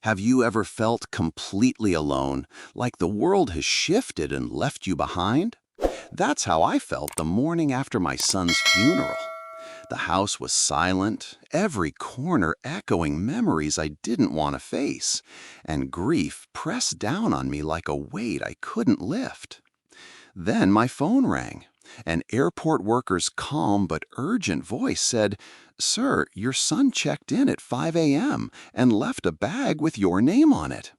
Have you ever felt completely alone, like the world has shifted and left you behind? That's how I felt the morning after my son's funeral. The house was silent, every corner echoing memories I didn't want to face, and grief pressed down on me like a weight I couldn't lift. Then my phone rang. An airport worker's calm but urgent voice said, "Sir, your son checked in at 5 a.m. and left a bag with your name on it."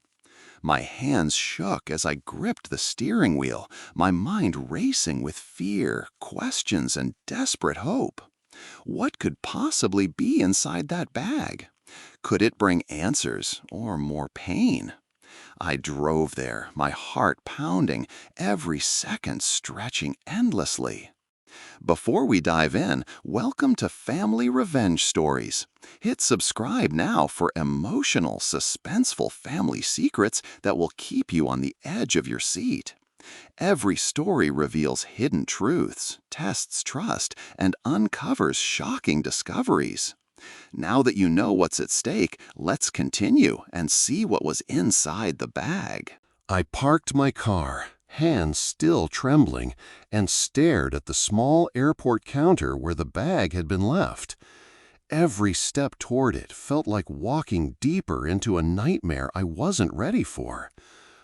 My hands shook as I gripped the steering wheel, my mind racing with fear, questions, and desperate hope. What could possibly be inside that bag? Could it bring answers or more pain? I drove there, my heart pounding, every second stretching endlessly. Before we dive in, welcome to Family Revenge Stories. Hit subscribe now for emotional, suspenseful family secrets that will keep you on the edge of your seat. Every story reveals hidden truths, tests trust, and uncovers shocking discoveries. Now that you know what's at stake, let's continue and see what was inside the bag. I parked my car, hands still trembling, and stared at the small airport counter where the bag had been left. Every step toward it felt like walking deeper into a nightmare I wasn't ready for.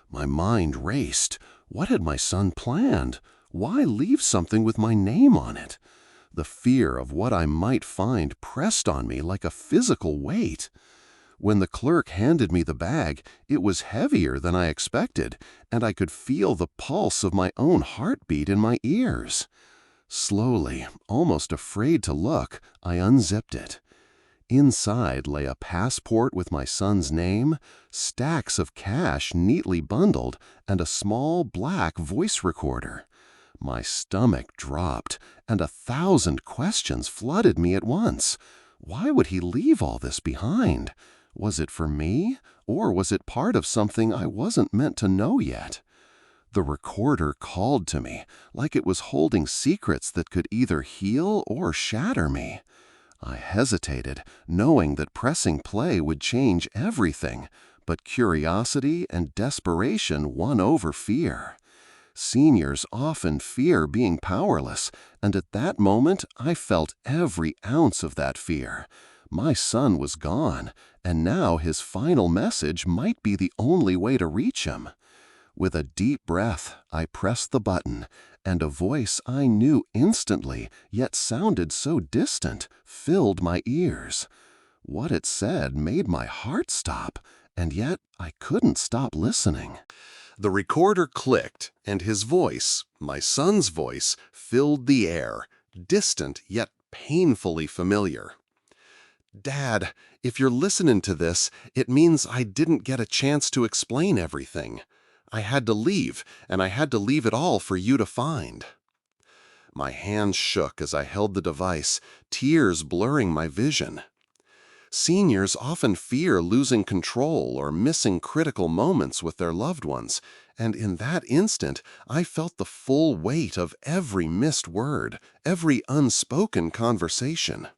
My mind raced. What had my son planned? Why leave something with my name on it? The fear of what I might find pressed on me like a physical weight. When the clerk handed me the bag, it was heavier than I expected, and I could feel the pulse of my own heartbeat in my ears. Slowly, almost afraid to look, I unzipped it. Inside lay a passport with my son's name, stacks of cash neatly bundled, and a small black voice recorder. My stomach dropped, and 1,000 questions flooded me at once. Why would he leave all this behind? Was it for me, or was it part of something I wasn't meant to know yet? The recorder called to me, like it was holding secrets that could either heal or shatter me. I hesitated, knowing that pressing play would change everything, but curiosity and desperation won over fear. Seniors often fear being powerless, and at that moment I felt every ounce of that fear. My son was gone, and now his final message might be the only way to reach him. With a deep breath, I pressed the button, and a voice I knew instantly, yet sounded so distant, filled my ears. What it said made my heart stop, and yet I couldn't stop listening. The recorder clicked, and his voice, my son's voice, filled the air, distant yet painfully familiar. "Dad, if you're listening to this, it means I didn't get a chance to explain everything. I had to leave, and I had to leave it all for you to find." My hands shook as I held the device, tears blurring my vision. Seniors often fear losing control or missing critical moments with their loved ones, and in that instant, I felt the full weight of every missed word, every unspoken conversation.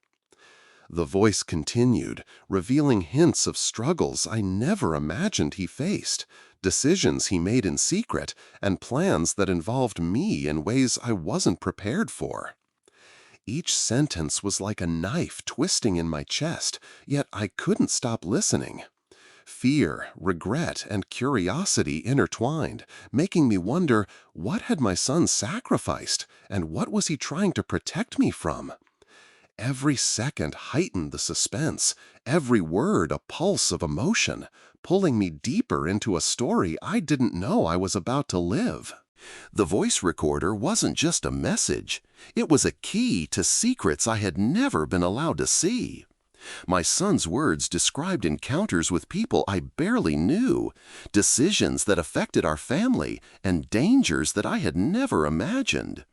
The voice continued, revealing hints of struggles I never imagined he faced, decisions he made in secret, and plans that involved me in ways I wasn't prepared for. Each sentence was like a knife twisting in my chest, yet I couldn't stop listening. Fear, regret, and curiosity intertwined, making me wonder, what had my son sacrificed, and what was he trying to protect me from? Every second heightened the suspense, every word a pulse of emotion, pulling me deeper into a story I didn't know I was about to live. The voice recorder wasn't just a message. It was a key to secrets I had never been allowed to see. My son's words described encounters with people I barely knew, decisions that affected our family, and dangers that I had never imagined.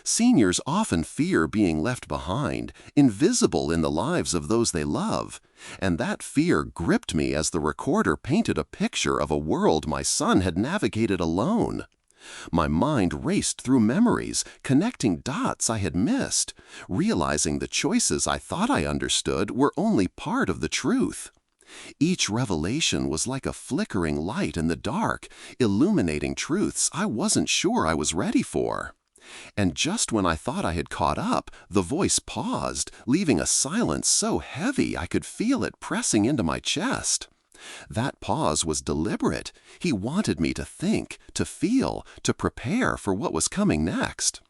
Seniors often fear being left behind, invisible in the lives of those they love, and that fear gripped me as the recorder painted a picture of a world my son had navigated alone. My mind raced through memories, connecting dots I had missed, realizing the choices I thought I understood were only part of the truth. Each revelation was like a flickering light in the dark, illuminating truths I wasn't sure I was ready for. And just when I thought I had caught up, the voice paused, leaving a silence so heavy I could feel it pressing into my chest. That pause was deliberate. He wanted me to think, to feel, to prepare for what was coming next.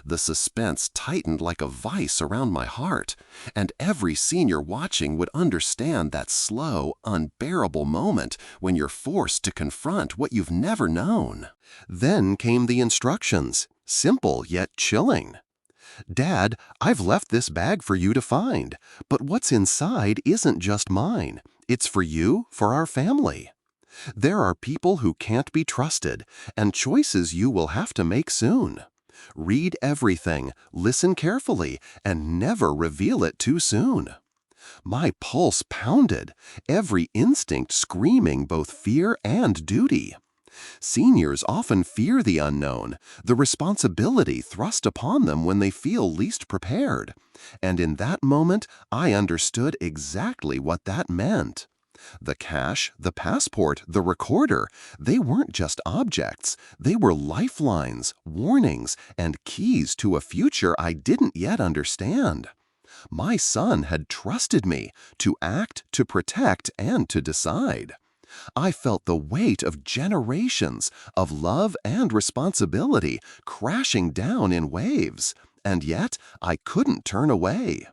The suspense tightened like a vice around my heart, and every senior watching would understand that slow, unbearable moment when you're forced to confront what you've never known. Then came the instructions, simple yet chilling. "Dad, I've left this bag for you to find, but what's inside isn't just mine. It's for you, for our family. There are people who can't be trusted, and choices you will have to make soon. Read everything, listen carefully, and never reveal it too soon." My pulse pounded, every instinct screaming both fear and duty. Seniors often fear the unknown, the responsibility thrust upon them when they feel least prepared. And in that moment, I understood exactly what that meant. The cash, the passport, the recorder, they weren't just objects. They were lifelines, warnings, and keys to a future I didn't yet understand. My son had trusted me to act, to protect, and to decide. I felt the weight of generations of love and responsibility crashing down in waves, and yet I couldn't turn away.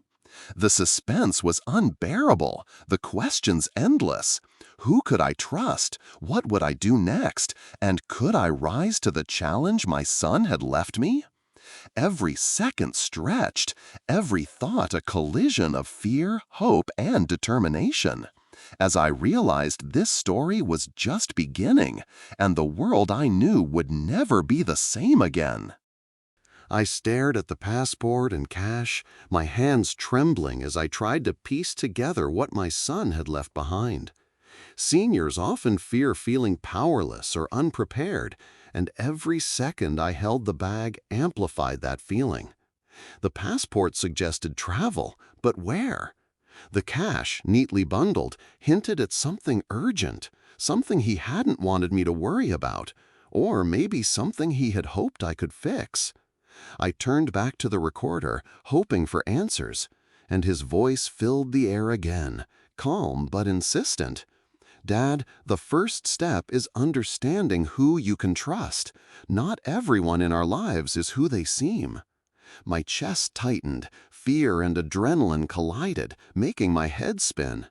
The suspense was unbearable, the questions endless. Who could I trust? What would I do next? And could I rise to the challenge my son had left me? Every second stretched, every thought a collision of fear, hope, and determination. As I realized this story was just beginning, and the world I knew would never be the same again. I stared at the passport and cash, my hands trembling as I tried to piece together what my son had left behind. Seniors often fear feeling powerless or unprepared, and every second I held the bag amplified that feeling. The passport suggested travel, but where? The cash, neatly bundled, hinted at something urgent, something he hadn't wanted me to worry about, or maybe something he had hoped I could fix. I turned back to the recorder, hoping for answers, and his voice filled the air again, calm but insistent. "Dad, the first step is understanding who you can trust. Not everyone in our lives is who they seem." My chest tightened, fear and adrenaline collided, making my head spin.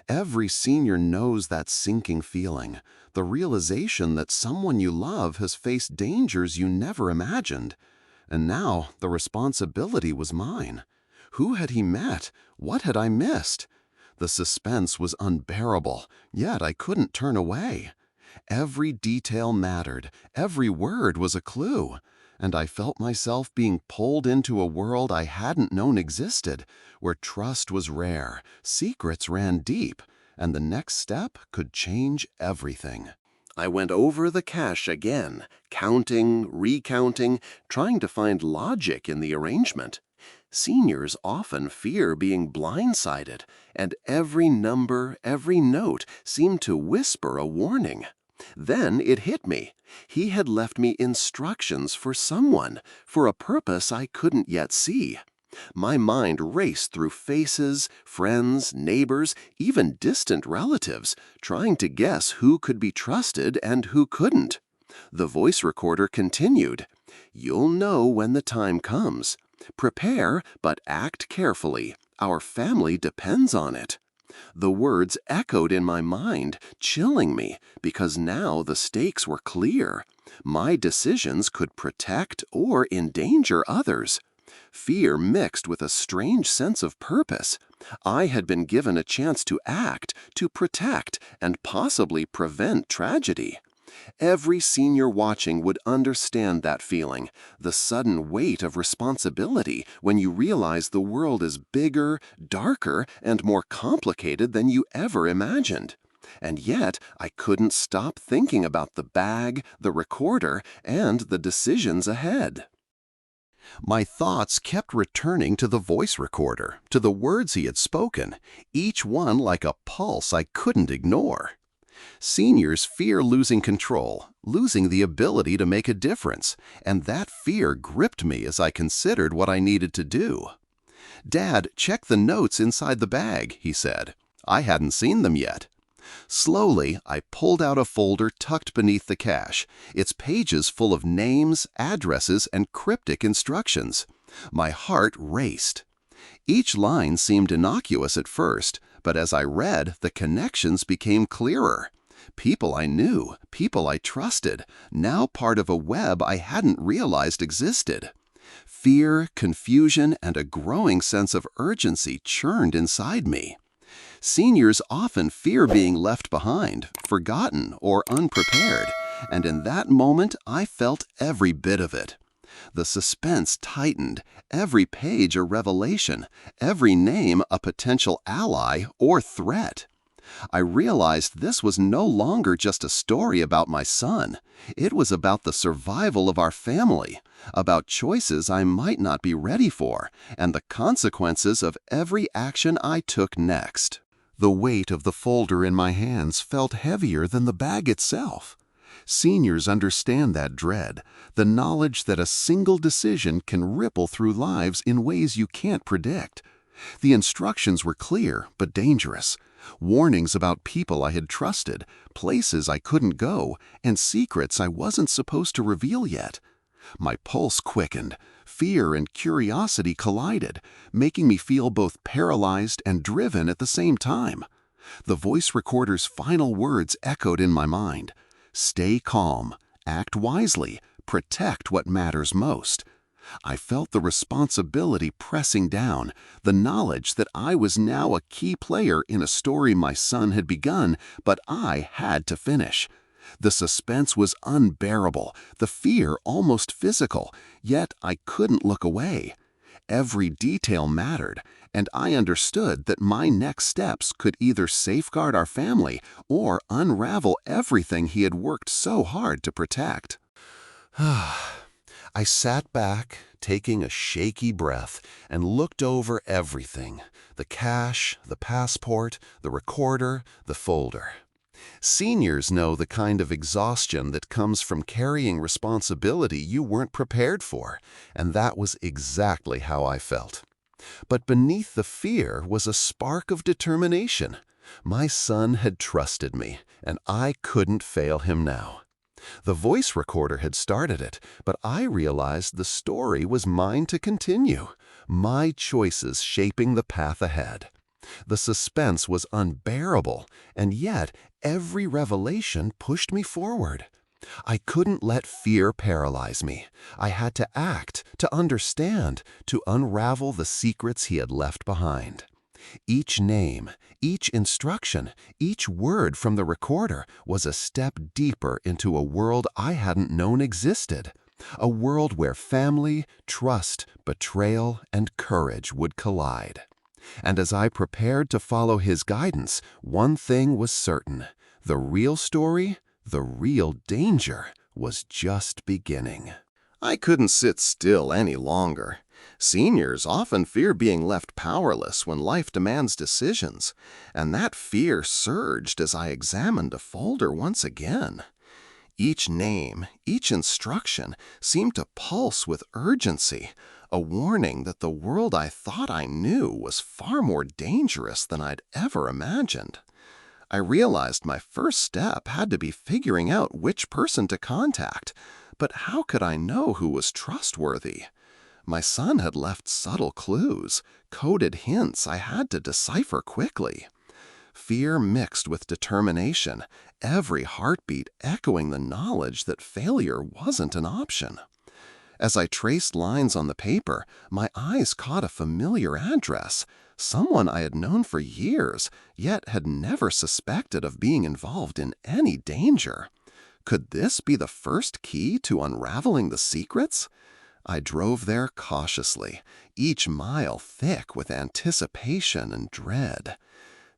Every senior knows that sinking feeling, the realization that someone you love has faced dangers you never imagined. And now the responsibility was mine. Who had he met? What had I missed? The suspense was unbearable, yet I couldn't turn away. Every detail mattered, every word was a clue, and I felt myself being pulled into a world I hadn't known existed, where trust was rare, secrets ran deep, and the next step could change everything. I went over the cash again, counting, recounting, trying to find logic in the arrangement. Seniors often fear being blindsided, and every number, every note seemed to whisper a warning. Then it hit me. He had left me instructions for someone, for a purpose I couldn't yet see. My mind raced through faces, friends, neighbors, even distant relatives, trying to guess who could be trusted and who couldn't. The voice recorder continued, "You'll know when the time comes. Prepare, but act carefully. Our family depends on it." The words echoed in my mind, chilling me, because now the stakes were clear. My decisions could protect or endanger others. Fear mixed with a strange sense of purpose. I had been given a chance to act, to protect, and possibly prevent tragedy. Every senior watching would understand that feeling, the sudden weight of responsibility when you realize the world is bigger, darker, and more complicated than you ever imagined. And yet, I couldn't stop thinking about the bag, the recorder, and the decisions ahead. My thoughts kept returning to the voice recorder, to the words he had spoken, each one like a pulse I couldn't ignore. Seniors fear losing control, losing the ability to make a difference, and that fear gripped me as I considered what I needed to do. "Dad, check the notes inside the bag," he said. I hadn't seen them yet. Slowly, I pulled out a folder tucked beneath the cache, its pages full of names, addresses, and cryptic instructions. My heart raced. Each line seemed innocuous at first, but as I read, the connections became clearer. People I knew, people I trusted, now part of a web I hadn't realized existed. Fear, confusion, and a growing sense of urgency churned inside me. Seniors often fear being left behind, forgotten, or unprepared, and in that moment I felt every bit of it. The suspense tightened, every page a revelation, every name a potential ally or threat. I realized this was no longer just a story about my son. It was about the survival of our family, about choices I might not be ready for, and the consequences of every action I took next. The weight of the folder in my hands felt heavier than the bag itself. Seniors understand that dread, the knowledge that a single decision can ripple through lives in ways you can't predict. The instructions were clear but dangerous. Warnings about people I had trusted, places I couldn't go, and secrets I wasn't supposed to reveal yet. My pulse quickened. Fear and curiosity collided, making me feel both paralyzed and driven at the same time. The voice recorder's final words echoed in my mind. Stay calm, act wisely, protect what matters most. I felt the responsibility pressing down, the knowledge that I was now a key player in a story my son had begun, but I had to finish. The suspense was unbearable, the fear almost physical, yet I couldn't look away. Every detail mattered, and I understood that my next steps could either safeguard our family or unravel everything he had worked so hard to protect. I sat back, taking a shaky breath, and looked over everything: the cache, the passport, the recorder, the folder. Seniors know the kind of exhaustion that comes from carrying responsibility you weren't prepared for, and that was exactly how I felt. But beneath the fear was a spark of determination. My son had trusted me, and I couldn't fail him now. The voice recorder had started it, but I realized the story was mine to continue, my choices shaping the path ahead. The suspense was unbearable, and yet every revelation pushed me forward. I couldn't let fear paralyze me. I had to act, to understand, to unravel the secrets he had left behind. Each name, each instruction, each word from the recorder was a step deeper into a world I hadn't known existed. A world where family, trust, betrayal, and courage would collide. And as I prepared to follow his guidance, one thing was certain: the real story, the real danger, was just beginning. I couldn't sit still any longer. Seniors often fear being left powerless when life demands decisions, and that fear surged as I examined a folder once again. Each name, each instruction seemed to pulse with urgency, a warning that the world I thought I knew was far more dangerous than I'd ever imagined. I realized my first step had to be figuring out which person to contact, but how could I know who was trustworthy? My son had left subtle clues, coded hints I had to decipher quickly. Fear mixed with determination, every heartbeat echoing the knowledge that failure wasn't an option. As I traced lines on the paper, my eyes caught a familiar address, someone I had known for years, yet had never suspected of being involved in any danger. Could this be the first key to unraveling the secrets? I drove there cautiously, each mile thick with anticipation and dread.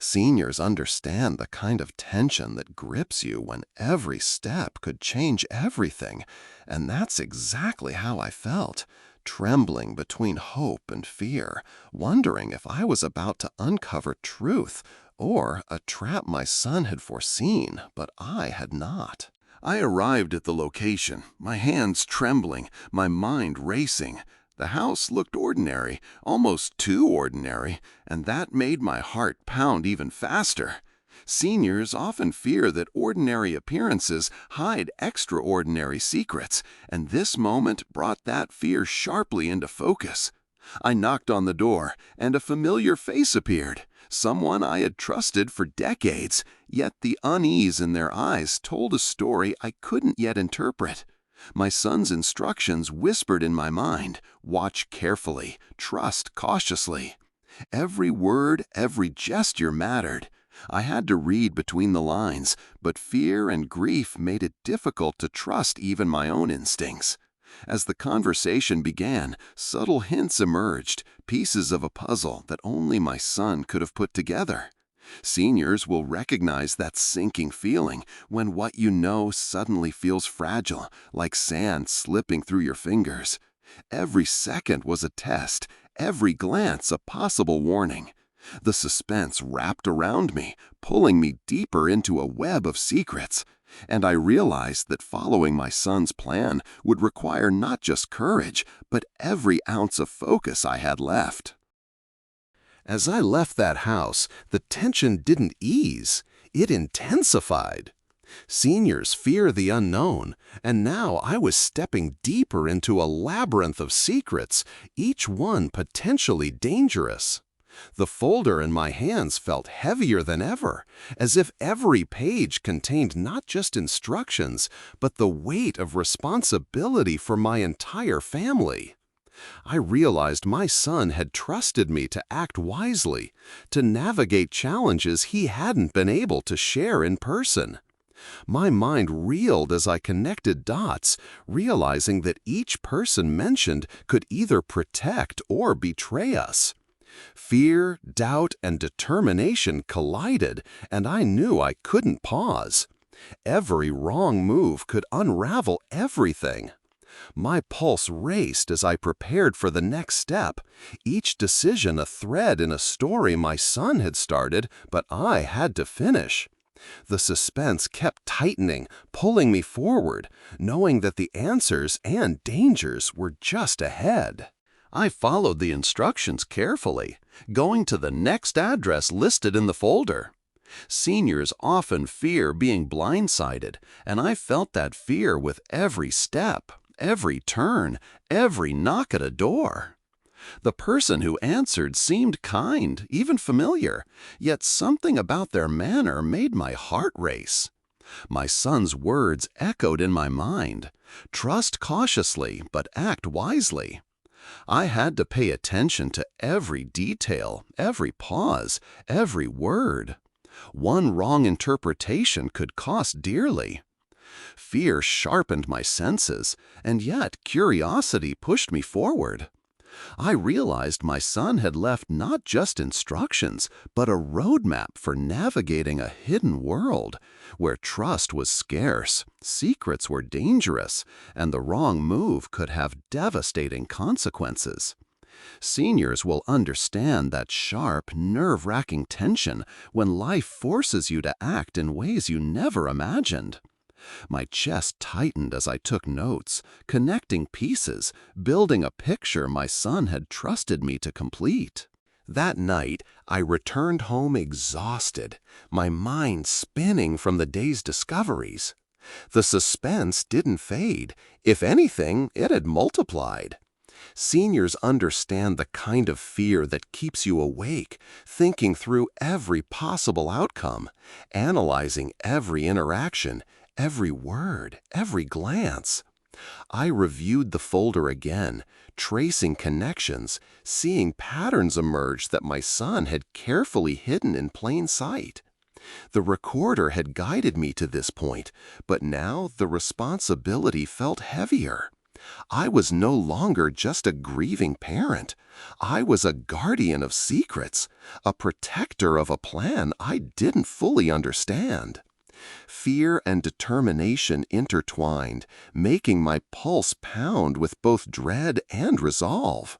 Seniors understand the kind of tension that grips you when every step could change everything, and that's exactly how I felt, trembling between hope and fear, wondering if I was about to uncover truth or a trap my son had foreseen, but I had not. I arrived at the location, my hands trembling, my mind racing. The house looked ordinary, almost too ordinary, and that made my heart pound even faster. Seniors often fear that ordinary appearances hide extraordinary secrets, and this moment brought that fear sharply into focus. I knocked on the door, and a familiar face appeared, someone I had trusted for decades, yet the unease in their eyes told a story I couldn't yet interpret. My son's instructions whispered in my mind, "Watch carefully, trust cautiously." Every word, every gesture mattered. I had to read between the lines, but fear and grief made it difficult to trust even my own instincts. As the conversation began, subtle hints emerged, pieces of a puzzle that only my son could have put together. Seniors will recognize that sinking feeling when what you know suddenly feels fragile, like sand slipping through your fingers. Every second was a test, every glance a possible warning. The suspense wrapped around me, pulling me deeper into a web of secrets. And I realized that following my son's plan would require not just courage, but every ounce of focus I had left. As I left that house, the tension didn't ease, it intensified. Seniors fear the unknown, and now I was stepping deeper into a labyrinth of secrets, each one potentially dangerous. The folder in my hands felt heavier than ever, as if every page contained not just instructions, but the weight of responsibility for my entire family. I realized my son had trusted me to act wisely, to navigate challenges he hadn't been able to share in person. My mind reeled as I connected dots, realizing that each person mentioned could either protect or betray us. Fear, doubt, and determination collided, and I knew I couldn't pause. Every wrong move could unravel everything. My pulse raced as I prepared for the next step, each decision a thread in a story my son had started, but I had to finish. The suspense kept tightening, pulling me forward, knowing that the answers and dangers were just ahead. I followed the instructions carefully, going to the next address listed in the folder. Seniors often fear being blindsided, and I felt that fear with every step, every turn, every knock at a door. The person who answered seemed kind, even familiar, yet something about their manner made my heart race. My son's words echoed in my mind, "Trust cautiously, but act wisely." I had to pay attention to every detail, every pause, every word. One wrong interpretation could cost dearly. Fear sharpened my senses, and yet curiosity pushed me forward. I realized my son had left not just instructions, but a roadmap for navigating a hidden world, where trust was scarce, secrets were dangerous, and the wrong move could have devastating consequences. Seniors will understand that sharp, nerve-wracking tension when life forces you to act in ways you never imagined. My chest tightened as I took notes, connecting pieces, building a picture my son had trusted me to complete. That night, I returned home exhausted, my mind spinning from the day's discoveries. The suspense didn't fade. If anything, it had multiplied. Seniors understand the kind of fear that keeps you awake, thinking through every possible outcome, analyzing every interaction, every word, every glance. I reviewed the folder again, tracing connections, seeing patterns emerge that my son had carefully hidden in plain sight. The recorder had guided me to this point, but now the responsibility felt heavier. I was no longer just a grieving parent. I was a guardian of secrets, a protector of a plan I didn't fully understand. Fear and determination intertwined, making my pulse pound with both dread and resolve.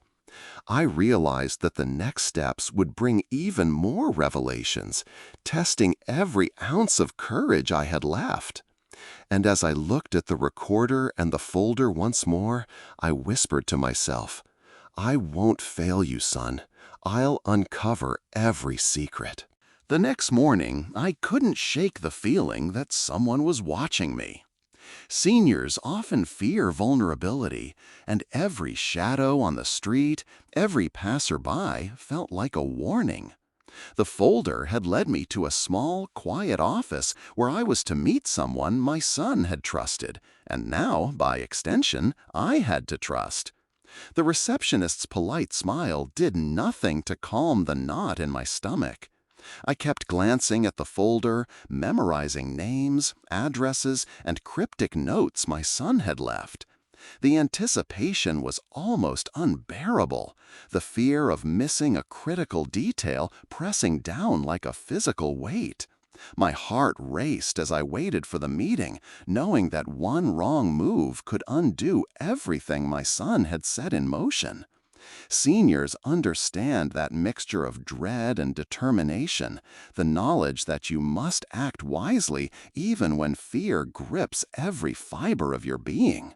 I realized that the next steps would bring even more revelations, testing every ounce of courage I had left. And as I looked at the recorder and the folder once more, I whispered to myself, "I won't fail you, son. I'll uncover every secret." The next morning, I couldn't shake the feeling that someone was watching me. Seniors often fear vulnerability, and every shadow on the street, every passerby felt like a warning. The folder had led me to a small, quiet office where I was to meet someone my son had trusted, and now, by extension, I had to trust. The receptionist's polite smile did nothing to calm the knot in my stomach. I kept glancing at the folder, memorizing names, addresses, and cryptic notes my son had left. The anticipation was almost unbearable, the fear of missing a critical detail pressing down like a physical weight. My heart raced as I waited for the meeting, knowing that one wrong move could undo everything my son had set in motion. Seniors understand that mixture of dread and determination, the knowledge that you must act wisely even when fear grips every fiber of your being.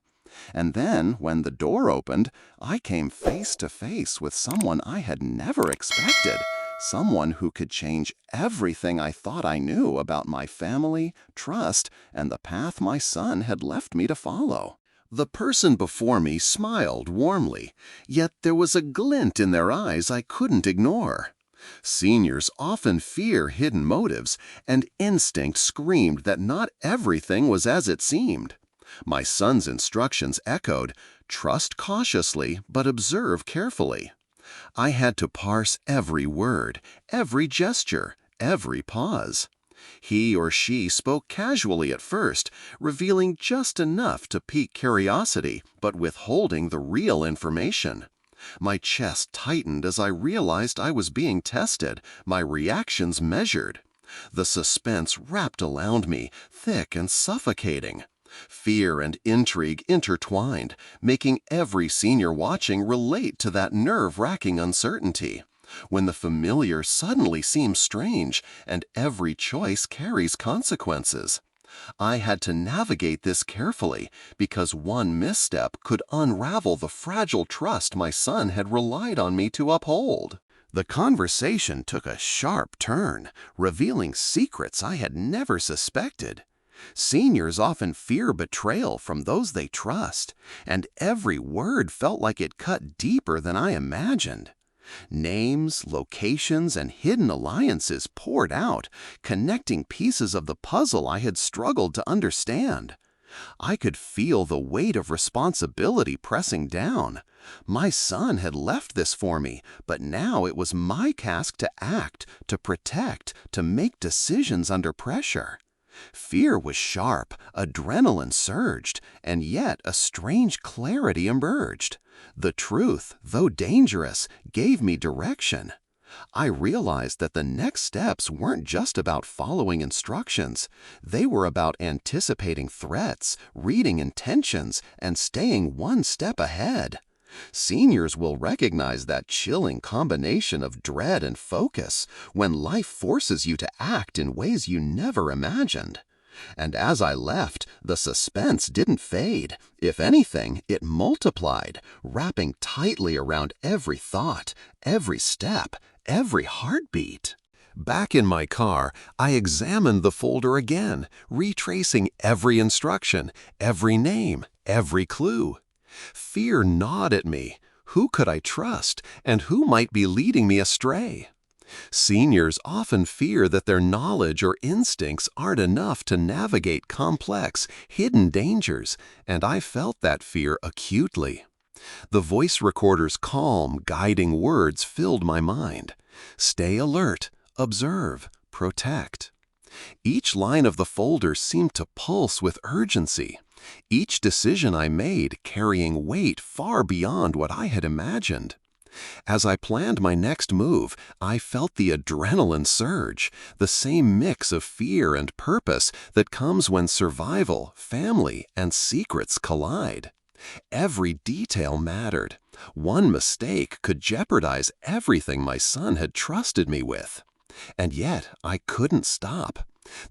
And then, when the door opened, I came face to face with someone I had never expected, someone who could change everything I thought I knew about my family, trust, and the path my son had left me to follow. The person before me smiled warmly, yet there was a glint in their eyes I couldn't ignore. Seniors often fear hidden motives, and instinct screamed that not everything was as it seemed. My son's instructions echoed, "Trust cautiously, but observe carefully." I had to parse every word, every gesture, every pause. He or she spoke casually at first, revealing just enough to pique curiosity, but withholding the real information. My chest tightened as I realized I was being tested, my reactions measured. The suspense wrapped around me, thick and suffocating. Fear and intrigue intertwined, making every senior watching relate to that nerve-wracking uncertainty. When the familiar suddenly seems strange, and every choice carries consequences. I had to navigate this carefully, because one misstep could unravel the fragile trust my son had relied on me to uphold. The conversation took a sharp turn, revealing secrets I had never suspected. Seniors often fear betrayal from those they trust, and every word felt like it cut deeper than I imagined. Names, locations, and hidden alliances poured out, connecting pieces of the puzzle I had struggled to understand. I could feel the weight of responsibility pressing down. My son had left this for me, but now it was my task to act, to protect, to make decisions under pressure. Fear was sharp, adrenaline surged, and yet a strange clarity emerged. The truth, though dangerous, gave me direction. I realized that the next steps weren't just about following instructions. They were about anticipating threats, reading intentions, and staying one step ahead. Seniors will recognize that chilling combination of dread and focus when life forces you to act in ways you never imagined. And as I left, the suspense didn't fade. If anything, it multiplied, wrapping tightly around every thought, every step, every heartbeat. Back in my car, I examined the folder again, retracing every instruction, every name, every clue. Fear gnawed at me. Who could I trust, and who might be leading me astray? Seniors often fear that their knowledge or instincts aren't enough to navigate complex, hidden dangers, and I felt that fear acutely. The voice recorder's calm, guiding words filled my mind. Stay alert, observe, protect. Each line of the folder seemed to pulse with urgency. Each decision I made carrying weight far beyond what I had imagined. As I planned my next move, I felt the adrenaline surge, the same mix of fear and purpose that comes when survival, family, and secrets collide. Every detail mattered. One mistake could jeopardize everything my son had trusted me with. And yet, I couldn't stop.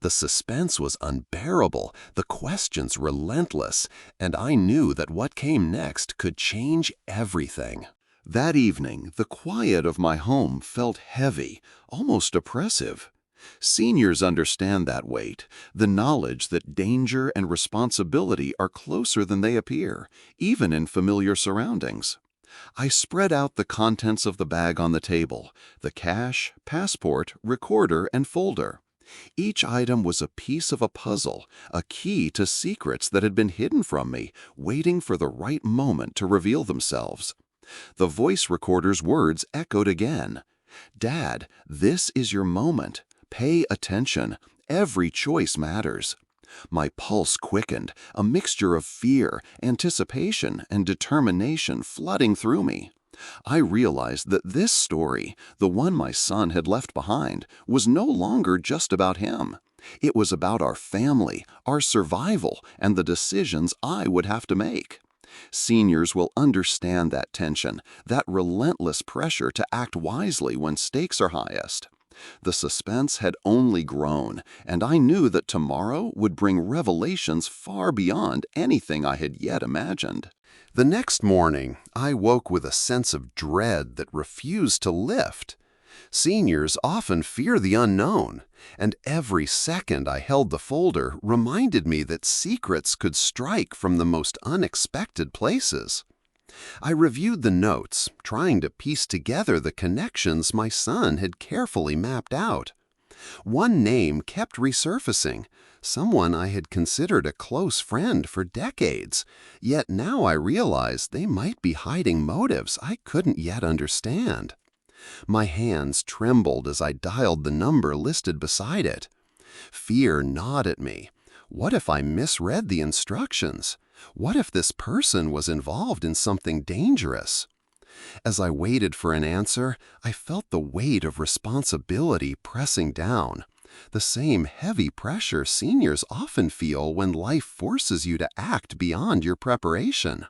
The suspense was unbearable, the questions relentless, and I knew that what came next could change everything. That evening, the quiet of my home felt heavy, almost oppressive. Seniors understand that weight, the knowledge that danger and responsibility are closer than they appear, even in familiar surroundings. I spread out the contents of the bag on the table, the cash, passport, recorder, and folder. Each item was a piece of a puzzle, a key to secrets that had been hidden from me, waiting for the right moment to reveal themselves. The voice recorder's words echoed again. "Dad, this is your moment. Pay attention. Every choice matters." My pulse quickened, a mixture of fear, anticipation, and determination flooding through me. I realized that this story, the one my son had left behind, was no longer just about him. It was about our family, our survival, and the decisions I would have to make. Seniors will understand that tension, that relentless pressure to act wisely when stakes are highest. The suspense had only grown, and I knew that tomorrow would bring revelations far beyond anything I had yet imagined. The next morning, I woke with a sense of dread that refused to lift. Seniors often fear the unknown, and every second I held the folder reminded me that secrets could strike from the most unexpected places. I reviewed the notes, trying to piece together the connections my son had carefully mapped out. One name kept resurfacing, someone I had considered a close friend for decades, yet now I realized they might be hiding motives I couldn't yet understand. My hands trembled as I dialed the number listed beside it. Fear gnawed at me. What if I misread the instructions? What if this person was involved in something dangerous? As I waited for an answer, I felt the weight of responsibility pressing down. The same heavy pressure seniors often feel when life forces you to act beyond your preparation.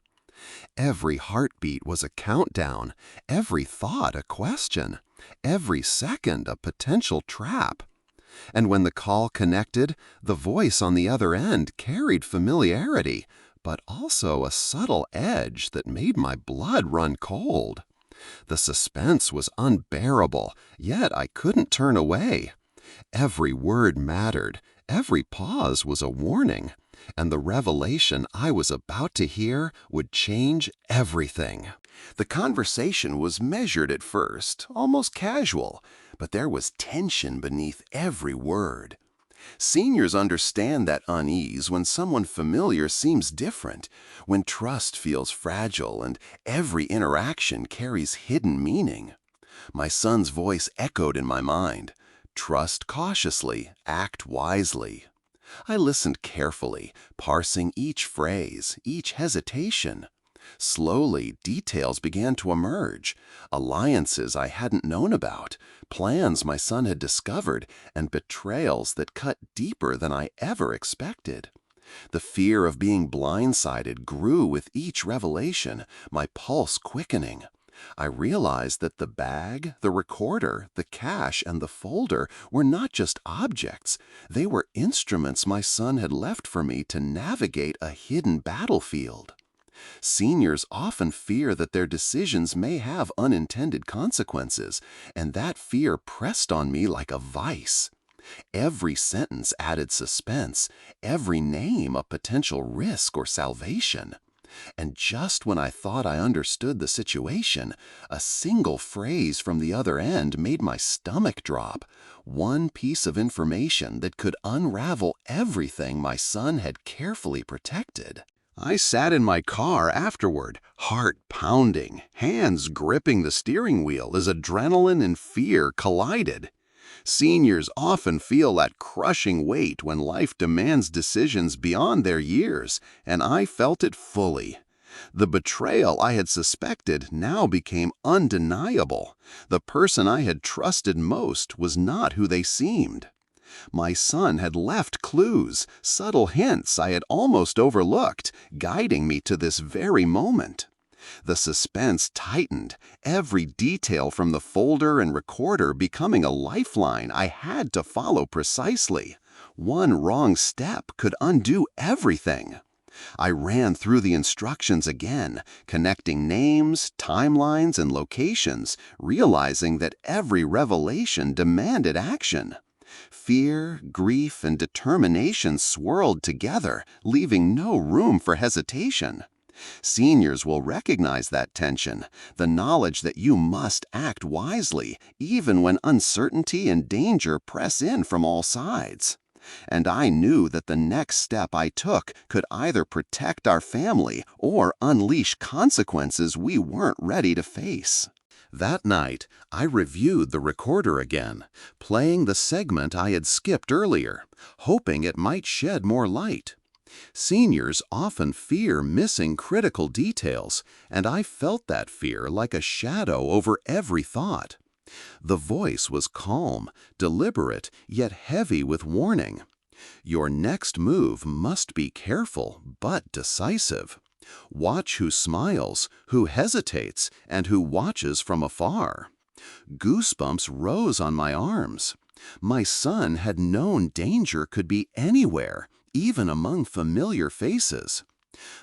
Every heartbeat was a countdown, every thought a question, every second a potential trap. And when the call connected, the voice on the other end carried familiarity, but also a subtle edge that made my blood run cold. The suspense was unbearable, yet I couldn't turn away. Every word mattered, every pause was a warning, and the revelation I was about to hear would change everything. The conversation was measured at first, almost casual, but there was tension beneath every word. Seniors understand that unease when someone familiar seems different, when trust feels fragile and every interaction carries hidden meaning. My son's voice echoed in my mind. Trust cautiously, act wisely. I listened carefully, parsing each phrase, each hesitation. Slowly, details began to emerge, alliances I hadn't known about, plans my son had discovered, and betrayals that cut deeper than I ever expected. The fear of being blindsided grew with each revelation, my pulse quickening. I realized that the bag, the recorder, the cash, and the folder were not just objects. They were instruments my son had left for me to navigate a hidden battlefield. Seniors often fear that their decisions may have unintended consequences, and that fear pressed on me like a vice. Every sentence added suspense, every name a potential risk or salvation. And just when I thought I understood the situation, a single phrase from the other end made my stomach drop. One piece of information that could unravel everything my son had carefully protected. I sat in my car afterward, heart pounding, hands gripping the steering wheel as adrenaline and fear collided. Seniors often feel that crushing weight when life demands decisions beyond their years, and I felt it fully. The betrayal I had suspected now became undeniable. The person I had trusted most was not who they seemed. My son had left clues, subtle hints I had almost overlooked, guiding me to this very moment. The suspense tightened, every detail from the folder and recorder becoming a lifeline I had to follow precisely. One wrong step could undo everything. I ran through the instructions again, connecting names, timelines, and locations, realizing that every revelation demanded action. Fear, grief, and determination swirled together, leaving no room for hesitation. Seniors will recognize that tension, the knowledge that you must act wisely, even when uncertainty and danger press in from all sides. And I knew that the next step I took could either protect our family or unleash consequences we weren't ready to face. That night, I reviewed the recorder again, playing the segment I had skipped earlier, hoping it might shed more light. Seniors often fear missing critical details, and I felt that fear like a shadow over every thought. The voice was calm, deliberate, yet heavy with warning. Your next move must be careful but decisive. Watch who smiles, who hesitates, and who watches from afar. Goosebumps rose on my arms. My son had known danger could be anywhere, even among familiar faces.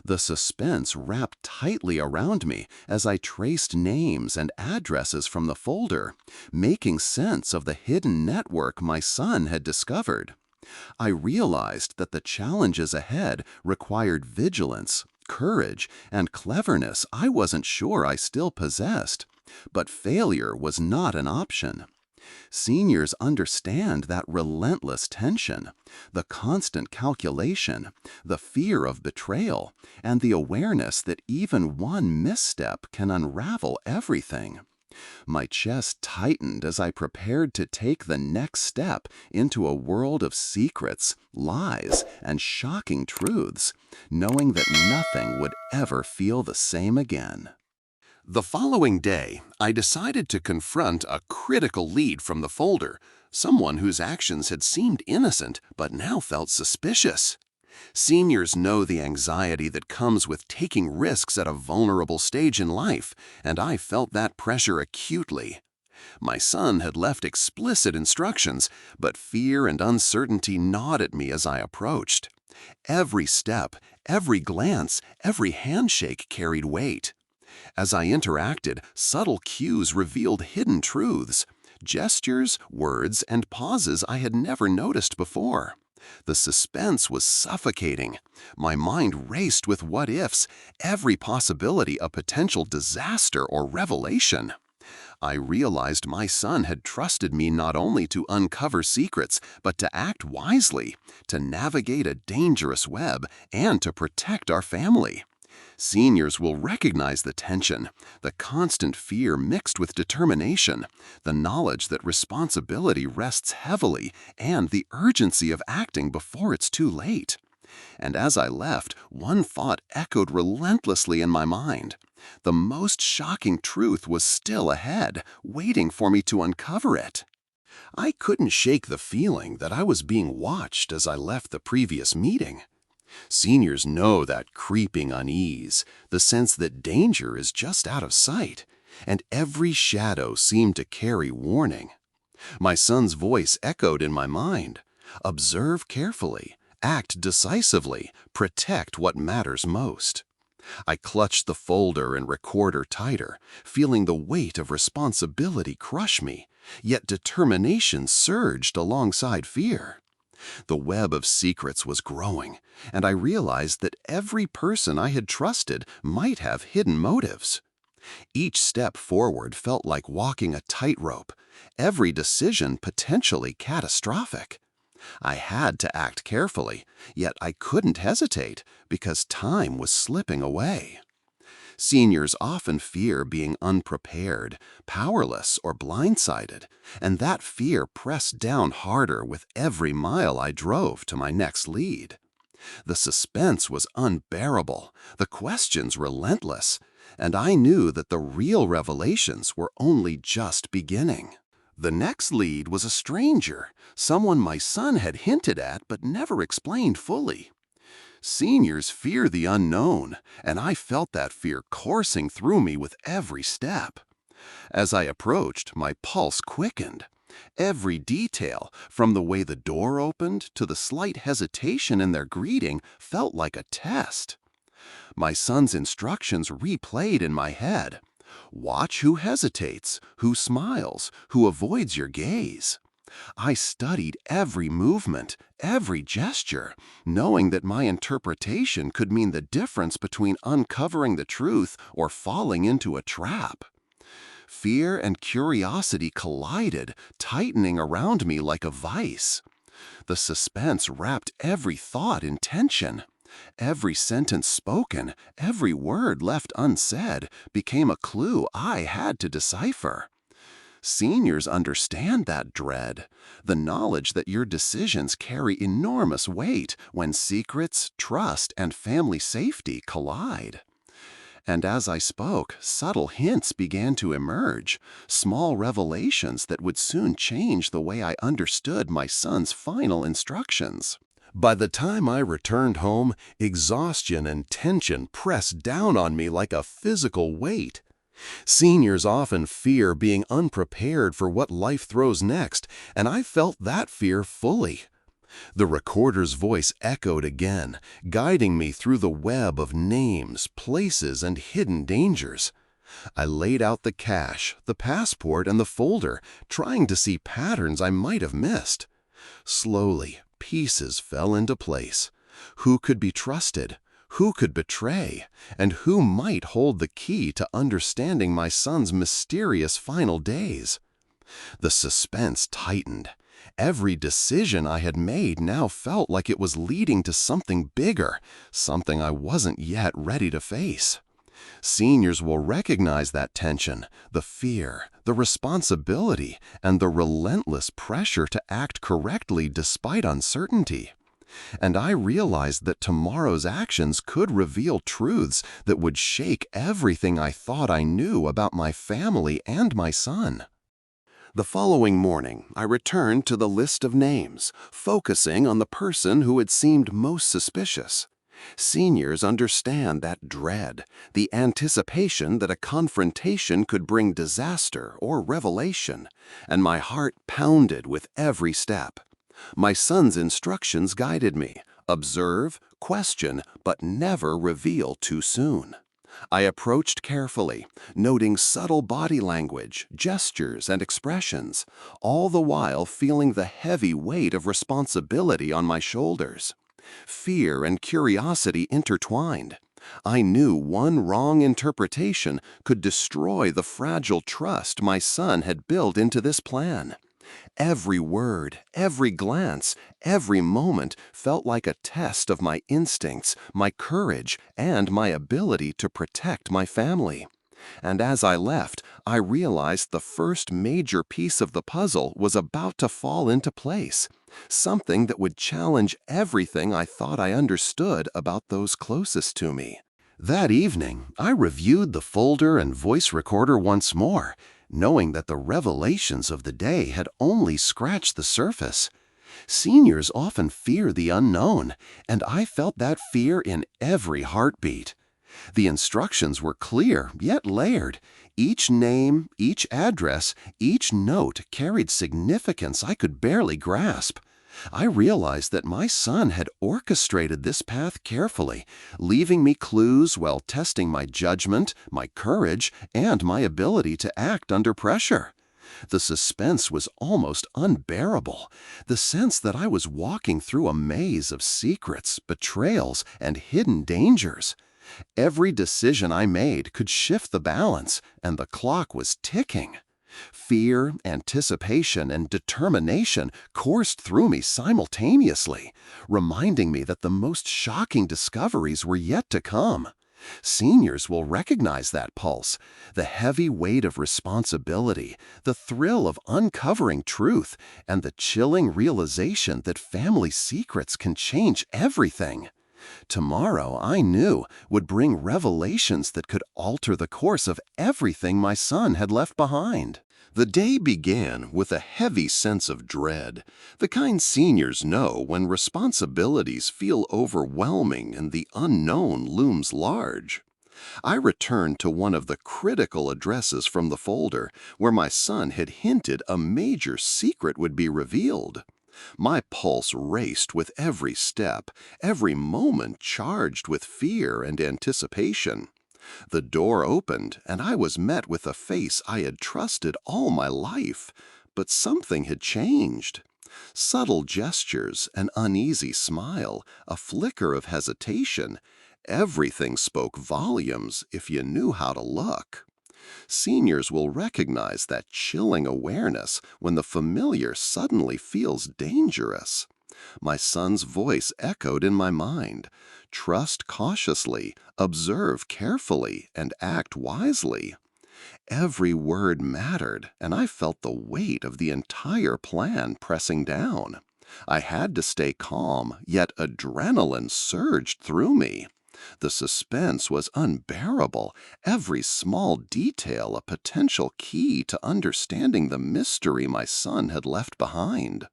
The suspense wrapped tightly around me as I traced names and addresses from the folder, making sense of the hidden network my son had discovered. I realized that the challenges ahead required vigilance, courage, and cleverness I wasn't sure I still possessed. But failure was not an option. Seniors understand that relentless tension, the constant calculation, the fear of betrayal, and the awareness that even one misstep can unravel everything. My chest tightened as I prepared to take the next step into a world of secrets, lies, and shocking truths, knowing that nothing would ever feel the same again. The following day, I decided to confront a critical lead from the folder, someone whose actions had seemed innocent but now felt suspicious. Seniors know the anxiety that comes with taking risks at a vulnerable stage in life, and I felt that pressure acutely. My son had left explicit instructions, but fear and uncertainty gnawed at me as I approached. Every step, every glance, every handshake carried weight. As I interacted, subtle cues revealed hidden truths, gestures, words, and pauses I had never noticed before. The suspense was suffocating. My mind raced with what-ifs, every possibility a potential disaster or revelation. I realized my son had trusted me not only to uncover secrets, but to act wisely, to navigate a dangerous web, and to protect our family. Seniors will recognize the tension, the constant fear mixed with determination, the knowledge that responsibility rests heavily, and the urgency of acting before it's too late. And as I left, one thought echoed relentlessly in my mind. The most shocking truth was still ahead, waiting for me to uncover it. I couldn't shake the feeling that I was being watched as I left the previous meeting. Seniors know that creeping unease, the sense that danger is just out of sight, and every shadow seemed to carry warning. My son's voice echoed in my mind. Observe carefully, act decisively, protect what matters most. I clutched the folder and recorder tighter, feeling the weight of responsibility crush me, yet determination surged alongside fear. The web of secrets was growing, and I realized that every person I had trusted might have hidden motives. Each step forward felt like walking a tightrope, every decision potentially catastrophic. I had to act carefully, yet I couldn't hesitate because time was slipping away. Seniors often fear being unprepared, powerless, or blindsided, and that fear pressed down harder with every mile I drove to my next lead. The suspense was unbearable, the questions relentless, and I knew that the real revelations were only just beginning. The next lead was a stranger, someone my son had hinted at but never explained fully. Seniors fear the unknown, and I felt that fear coursing through me with every step. As I approached, my pulse quickened. Every detail, from the way the door opened to the slight hesitation in their greeting, felt like a test. My son's instructions replayed in my head. Watch who hesitates, who smiles, who avoids your gaze. I studied every movement, every gesture, knowing that my interpretation could mean the difference between uncovering the truth or falling into a trap. Fear and curiosity collided, tightening around me like a vice. The suspense wrapped every thought in tension. Every sentence spoken, every word left unsaid, became a clue I had to decipher. Seniors understand that dread, the knowledge that your decisions carry enormous weight when secrets, trust, and family safety collide. And as I spoke, subtle hints began to emerge, small revelations that would soon change the way I understood my son's final instructions. By the time I returned home, exhaustion and tension pressed down on me like a physical weight. Seniors often fear being unprepared for what life throws next, and I felt that fear fully. The recorder's voice echoed again, guiding me through the web of names, places, and hidden dangers. I laid out the cash, the passport, and the folder, trying to see patterns I might have missed. Slowly, pieces fell into place. Who could be trusted? Who could betray? And who might hold the key to understanding my son's mysterious final days? The suspense tightened. Every decision I had made now felt like it was leading to something bigger, something I wasn't yet ready to face. Seniors will recognize that tension, the fear, the responsibility, and the relentless pressure to act correctly despite uncertainty. And I realized that tomorrow's actions could reveal truths that would shake everything I thought I knew about my family and my son. The following morning, I returned to the list of names, focusing on the person who had seemed most suspicious. Seniors understand that dread, the anticipation that a confrontation could bring disaster or revelation, and my heart pounded with every step. My son's instructions guided me: observe, question, but never reveal too soon. I approached carefully, noting subtle body language, gestures, and expressions, all the while feeling the heavy weight of responsibility on my shoulders. Fear and curiosity intertwined. I knew one wrong interpretation could destroy the fragile trust my son had built into this plan. Every word, every glance, every moment felt like a test of my instincts, my courage, and my ability to protect my family. And as I left, I realized the first major piece of the puzzle was about to fall into place, something that would challenge everything I thought I understood about those closest to me. That evening, I reviewed the folder and voice recorder once more, knowing that the revelations of the day had only scratched the surface. Seniors often fear the unknown, and I felt that fear in every heartbeat. The instructions were clear, yet layered. Each name, each address, each note carried significance I could barely grasp. I realized that my son had orchestrated this path carefully, leaving me clues while testing my judgment, my courage, and my ability to act under pressure. The suspense was almost unbearable, the sense that I was walking through a maze of secrets, betrayals, and hidden dangers. Every decision I made could shift the balance, and the clock was ticking. Fear, anticipation, and determination coursed through me simultaneously, reminding me that the most shocking discoveries were yet to come. Seniors will recognize that pulse, the heavy weight of responsibility, the thrill of uncovering truth, and the chilling realization that family secrets can change everything. Tomorrow, I knew, would bring revelations that could alter the course of everything my son had left behind. The day began with a heavy sense of dread, the kind seniors know when responsibilities feel overwhelming and the unknown looms large. I returned to one of the critical addresses from the folder where my son had hinted a major secret would be revealed. My pulse raced with every step, every moment charged with fear and anticipation. The door opened, and I was met with a face I had trusted all my life. But something had changed. Subtle gestures, an uneasy smile, a flicker of hesitation. Everything spoke volumes if you knew how to look. Seniors will recognize that chilling awareness when the familiar suddenly feels dangerous. My son's voice echoed in my mind. Trust cautiously, observe carefully, and act wisely. Every word mattered, and I felt the weight of the entire plan pressing down. I had to stay calm, yet adrenaline surged through me. The suspense was unbearable, every small detail a potential key to understanding the mystery my son had left behind.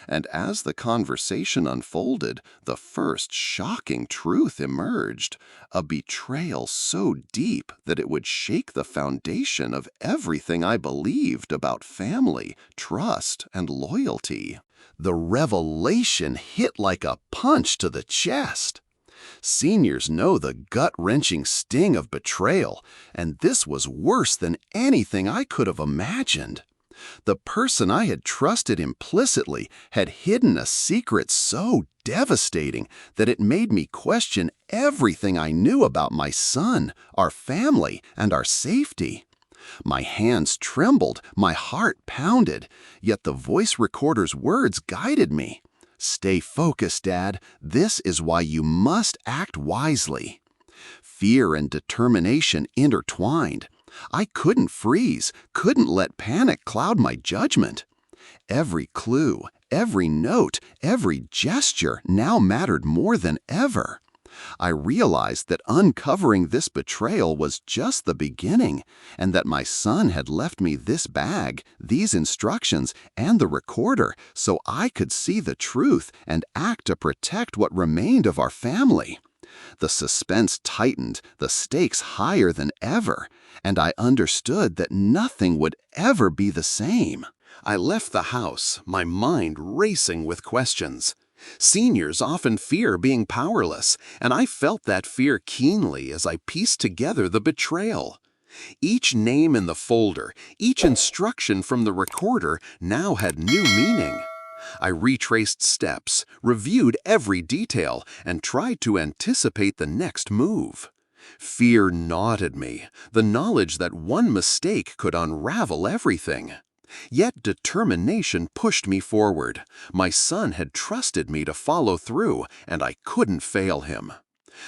And as the conversation unfolded, the first shocking truth emerged, a betrayal so deep that it would shake the foundation of everything I believed about family, trust, and loyalty. The revelation hit like a punch to the chest. Seniors know the gut-wrenching sting of betrayal, and this was worse than anything I could have imagined. The person I had trusted implicitly had hidden a secret so devastating that it made me question everything I knew about my son, our family, and our safety. My hands trembled, my heart pounded, yet the voice recorder's words guided me. Stay focused, Dad. This is why you must act wisely. Fear and determination intertwined. I couldn't freeze, couldn't let panic cloud my judgment. Every clue, every note, every gesture now mattered more than ever. I realized that uncovering this betrayal was just the beginning, and that my son had left me this bag, these instructions, and the recorder so I could see the truth and act to protect what remained of our family. The suspense tightened, the stakes higher than ever, and I understood that nothing would ever be the same. I left the house, my mind racing with questions. Seniors often fear being powerless, and I felt that fear keenly as I pieced together the betrayal. Each name in the folder, each instruction from the recorder now had new meaning. I retraced steps, reviewed every detail, and tried to anticipate the next move. Fear gnawed at me, the knowledge that one mistake could unravel everything. Yet determination pushed me forward. My son had trusted me to follow through, and I couldn't fail him.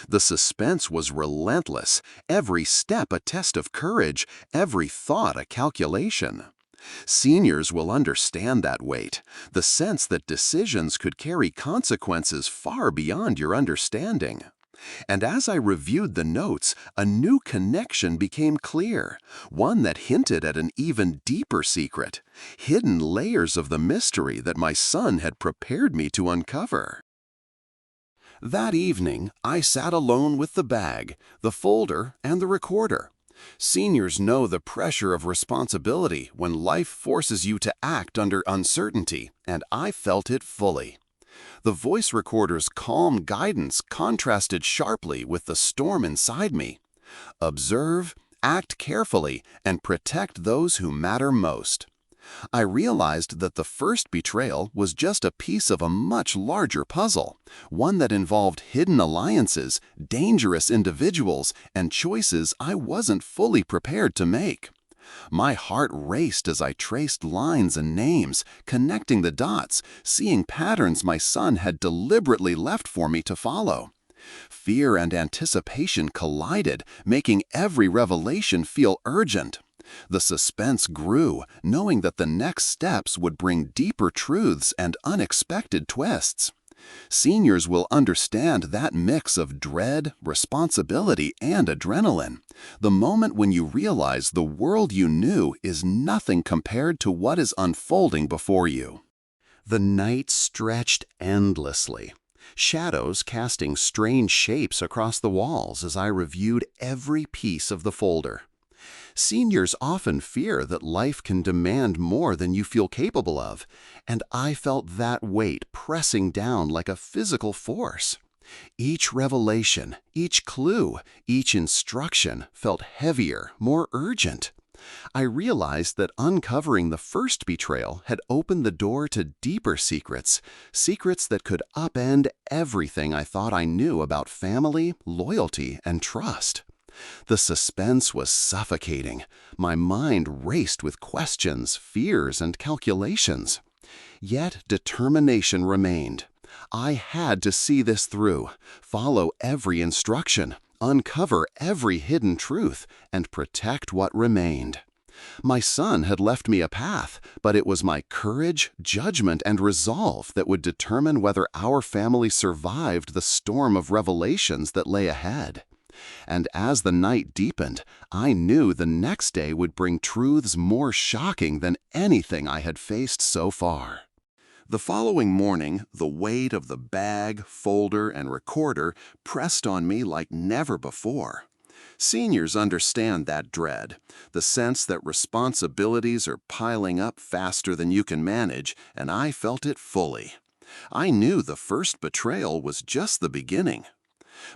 The suspense was relentless, every step a test of courage, every thought a calculation. Seniors will understand that weight, the sense that decisions could carry consequences far beyond your understanding. And as I reviewed the notes, a new connection became clear, one that hinted at an even deeper secret, hidden layers of the mystery that my son had prepared me to uncover. That evening, I sat alone with the bag, the folder, and the recorder. Seniors know the pressure of responsibility when life forces you to act under uncertainty, and I felt it fully. The voice recorder's calm guidance contrasted sharply with the storm inside me. Observe, act carefully, and protect those who matter most. I realized that the first betrayal was just a piece of a much larger puzzle, one that involved hidden alliances, dangerous individuals, and choices I wasn't fully prepared to make. My heart raced as I traced lines and names, connecting the dots, seeing patterns my son had deliberately left for me to follow. Fear and anticipation collided, making every revelation feel urgent. The suspense grew, knowing that the next steps would bring deeper truths and unexpected twists. Seniors will understand that mix of dread, responsibility, and adrenaline. The moment when you realize the world you knew is nothing compared to what is unfolding before you. The night stretched endlessly, shadows casting strange shapes across the walls as I reviewed every piece of the folder. Seniors often fear that life can demand more than you feel capable of, and I felt that weight pressing down like a physical force. Each revelation, each clue, each instruction felt heavier, more urgent. I realized that uncovering the first betrayal had opened the door to deeper secrets, secrets that could upend everything I thought I knew about family, loyalty, and trust. The suspense was suffocating. My mind raced with questions, fears, and calculations. Yet determination remained. I had to see this through, follow every instruction, uncover every hidden truth, and protect what remained. My son had left me a path, but it was my courage, judgment, and resolve that would determine whether our family survived the storm of revelations that lay ahead. And as the night deepened, I knew the next day would bring truths more shocking than anything I had faced so far. The following morning, the weight of the bag, folder, and recorder pressed on me like never before. Seniors understand that dread, the sense that responsibilities are piling up faster than you can manage, and I felt it fully. I knew the first betrayal was just the beginning.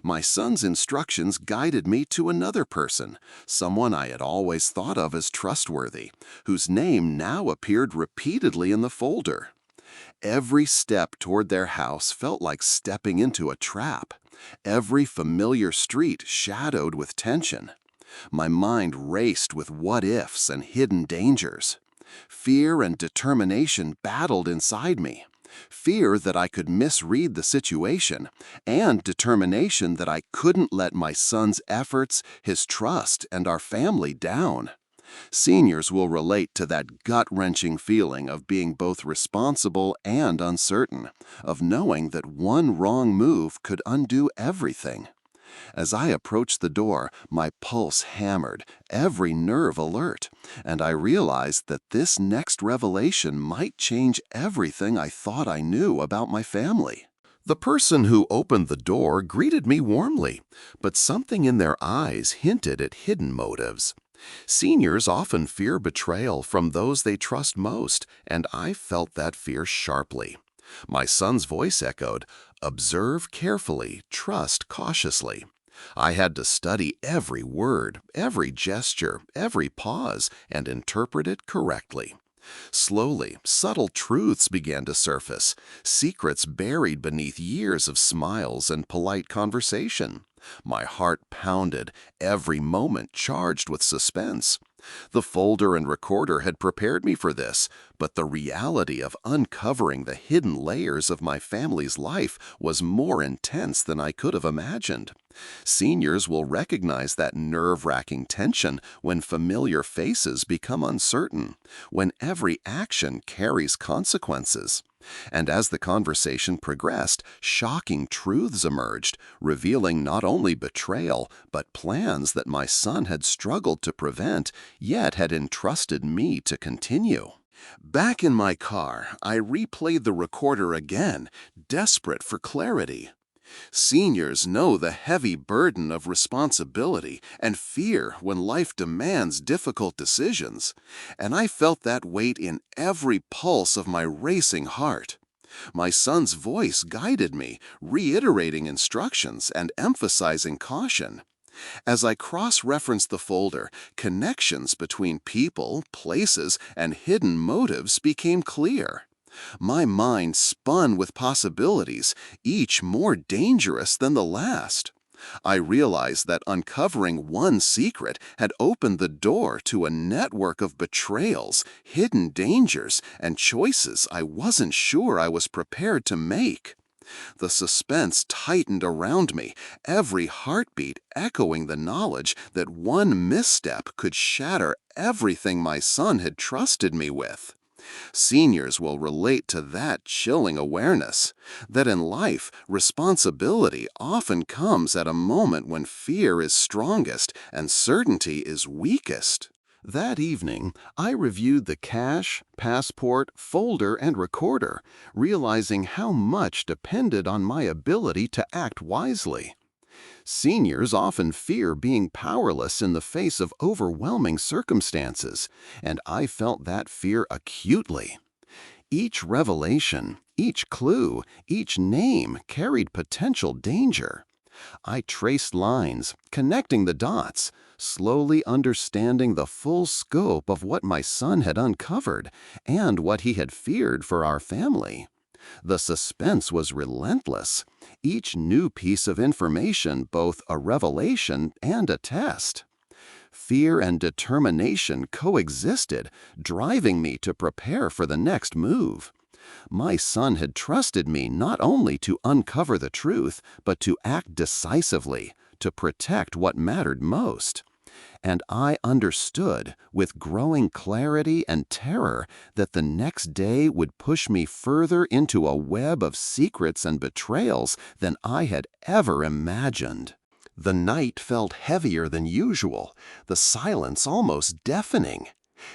My son's instructions guided me to another person, someone I had always thought of as trustworthy, whose name now appeared repeatedly in the folder. Every step toward their house felt like stepping into a trap, every familiar street shadowed with tension. My mind raced with what-ifs and hidden dangers. Fear and determination battled inside me. Fear that I could misread the situation, and determination that I couldn't let my son's efforts, his trust, and our family down. Seniors will relate to that gut-wrenching feeling of being both responsible and uncertain, of knowing that one wrong move could undo everything. As I approached the door, my pulse hammered, every nerve alert, and I realized that this next revelation might change everything I thought I knew about my family. The person who opened the door greeted me warmly, but something in their eyes hinted at hidden motives. Seniors often fear betrayal from those they trust most, and I felt that fear sharply. My son's voice echoed, "Observe carefully, trust cautiously." I had to study every word, every gesture, every pause, and interpret it correctly. Slowly, subtle truths began to surface, secrets buried beneath years of smiles and polite conversation. My heart pounded, every moment charged with suspense. The folder and recorder had prepared me for this, but the reality of uncovering the hidden layers of my family's life was more intense than I could have imagined. Seniors will recognize that nerve-wracking tension when familiar faces become uncertain, when every action carries consequences. And as the conversation progressed, shocking truths emerged, revealing not only betrayal, but plans that my son had struggled to prevent, yet had entrusted me to continue. Back in my car, I replayed the recorder again, desperate for clarity. Seniors know the heavy burden of responsibility and fear when life demands difficult decisions, and I felt that weight in every pulse of my racing heart. My son's voice guided me, reiterating instructions and emphasizing caution. As I cross-referenced the folder, connections between people, places, and hidden motives became clear. My mind spun with possibilities, each more dangerous than the last. I realized that uncovering one secret had opened the door to a network of betrayals, hidden dangers, and choices I wasn't sure I was prepared to make. The suspense tightened around me, every heartbeat echoing the knowledge that one misstep could shatter everything my son had trusted me with. Seniors will relate to that chilling awareness that in life, responsibility often comes at a moment when fear is strongest and certainty is weakest. That evening, I reviewed the cash, passport, folder, and recorder, realizing how much depended on my ability to act wisely. Seniors often fear being powerless in the face of overwhelming circumstances, and I felt that fear acutely. Each revelation, each clue, each name carried potential danger. I traced lines, connecting the dots, slowly understanding the full scope of what my son had uncovered and what he had feared for our family. The suspense was relentless, each new piece of information both a revelation and a test. Fear and determination coexisted, driving me to prepare for the next move. My son had trusted me not only to uncover the truth, but to act decisively, to protect what mattered most. And I understood, with growing clarity and terror, that the next day would push me further into a web of secrets and betrayals than I had ever imagined. The night felt heavier than usual, the silence almost deafening.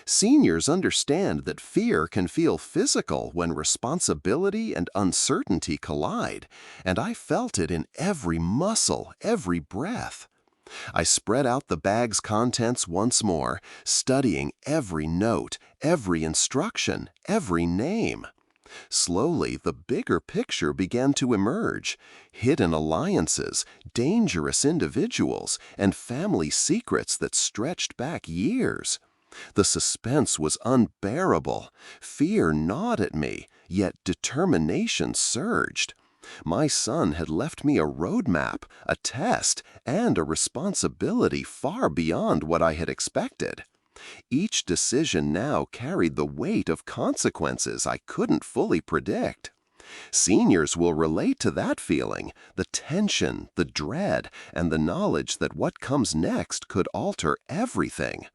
Seniors understand that fear can feel physical when responsibility and uncertainty collide, and I felt it in every muscle, every breath. I spread out the bag's contents once more, studying every note, every instruction, every name. Slowly, the bigger picture began to emerge: hidden alliances, dangerous individuals, and family secrets that stretched back years. The suspense was unbearable. Fear gnawed at me, yet determination surged. My son had left me a roadmap, a test, and a responsibility far beyond what I had expected. Each decision now carried the weight of consequences I couldn't fully predict. Seniors will relate to that feeling, the tension, the dread, and the knowledge that what comes next could alter everything.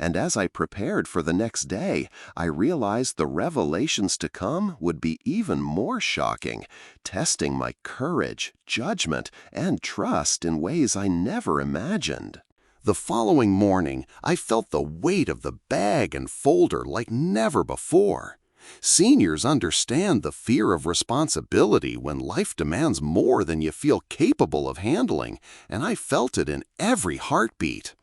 And as I prepared for the next day, I realized the revelations to come would be even more shocking, testing my courage, judgment, and trust in ways I never imagined. The following morning, I felt the weight of the bag and folder like never before. Seniors understand the fear of responsibility when life demands more than you feel capable of handling, and I felt it in every heartbeat.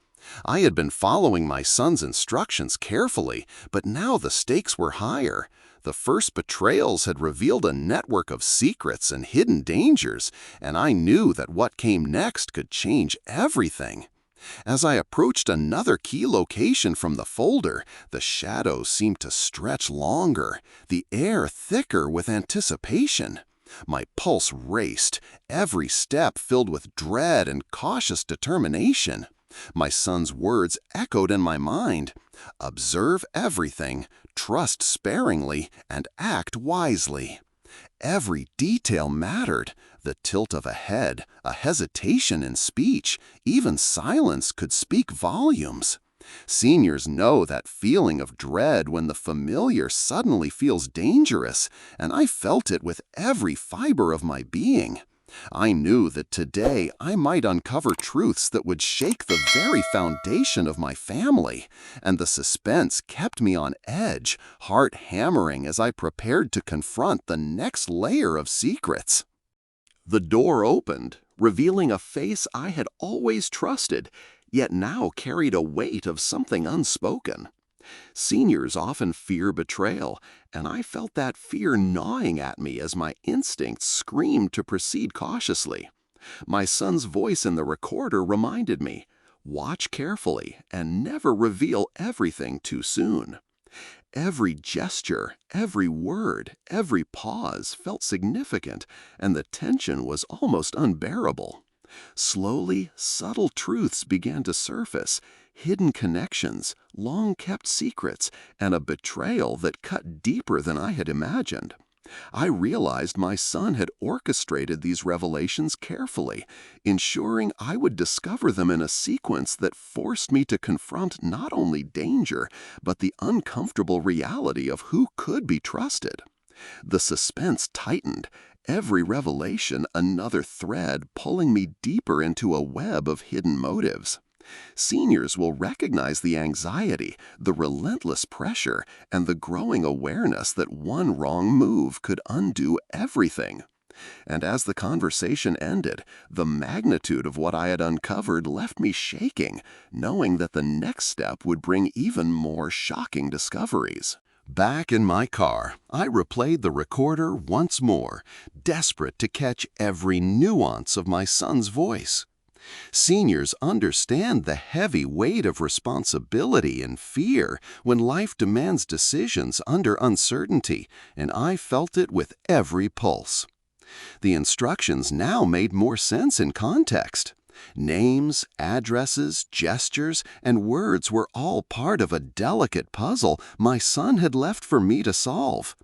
I had been following my son's instructions carefully, but now the stakes were higher. The first betrayals had revealed a network of secrets and hidden dangers, and I knew that what came next could change everything. As I approached another key location from the folder, the shadows seemed to stretch longer, the air thicker with anticipation. My pulse raced, every step filled with dread and cautious determination. My son's words echoed in my mind: observe everything, trust sparingly, and act wisely. Every detail mattered. The tilt of a head, a hesitation in speech, even silence could speak volumes. Seniors know that feeling of dread when the familiar suddenly feels dangerous, and I felt it with every fiber of my being. I knew that today I might uncover truths that would shake the very foundation of my family, and the suspense kept me on edge, heart hammering as I prepared to confront the next layer of secrets. The door opened, revealing a face I had always trusted, yet now carried a weight of something unspoken. Seniors often fear betrayal, and I felt that fear gnawing at me as my instincts screamed to proceed cautiously. My son's voice in the recorder reminded me: watch carefully and never reveal everything too soon. Every gesture, every word, every pause felt significant, and the tension was almost unbearable. Slowly, subtle truths began to surface: hidden connections, long-kept secrets, and a betrayal that cut deeper than I had imagined. I realized my son had orchestrated these revelations carefully, ensuring I would discover them in a sequence that forced me to confront not only danger, but the uncomfortable reality of who could be trusted. The suspense tightened, every revelation another thread pulling me deeper into a web of hidden motives. Seniors will recognize the anxiety, the relentless pressure, and the growing awareness that one wrong move could undo everything. And as the conversation ended, the magnitude of what I had uncovered left me shaking, knowing that the next step would bring even more shocking discoveries. Back in my car, I replayed the recorder once more, desperate to catch every nuance of my son's voice. Seniors understand the heavy weight of responsibility and fear when life demands decisions under uncertainty, and I felt it with every pulse. The instructions now made more sense in context. Names, addresses, gestures, and words were all part of a delicate puzzle my son had left for me to solve.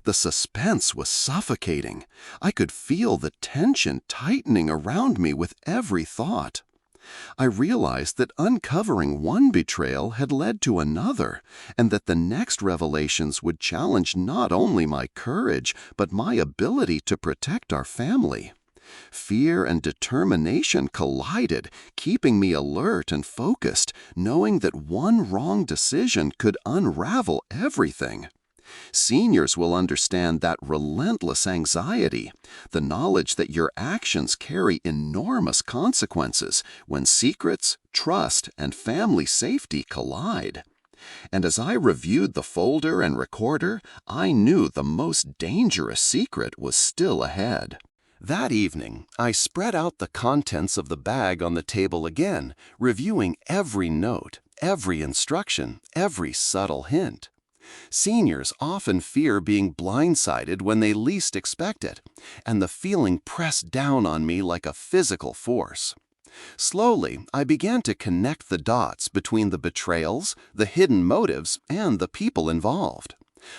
The suspense was suffocating. I could feel the tension tightening around me with every thought. I realized that uncovering one betrayal had led to another, and that the next revelations would challenge not only my courage, but my ability to protect our family. Fear and determination collided, keeping me alert and focused, knowing that one wrong decision could unravel everything. Seniors will understand that relentless anxiety, the knowledge that your actions carry enormous consequences when secrets, trust, and family safety collide. And as I reviewed the folder and recorder, I knew the most dangerous secret was still ahead. That evening, I spread out the contents of the bag on the table again, reviewing every note, every instruction, every subtle hint. Seniors often fear being blindsided when they least expect it, and the feeling pressed down on me like a physical force. Slowly, I began to connect the dots between the betrayals, the hidden motives, and the people involved.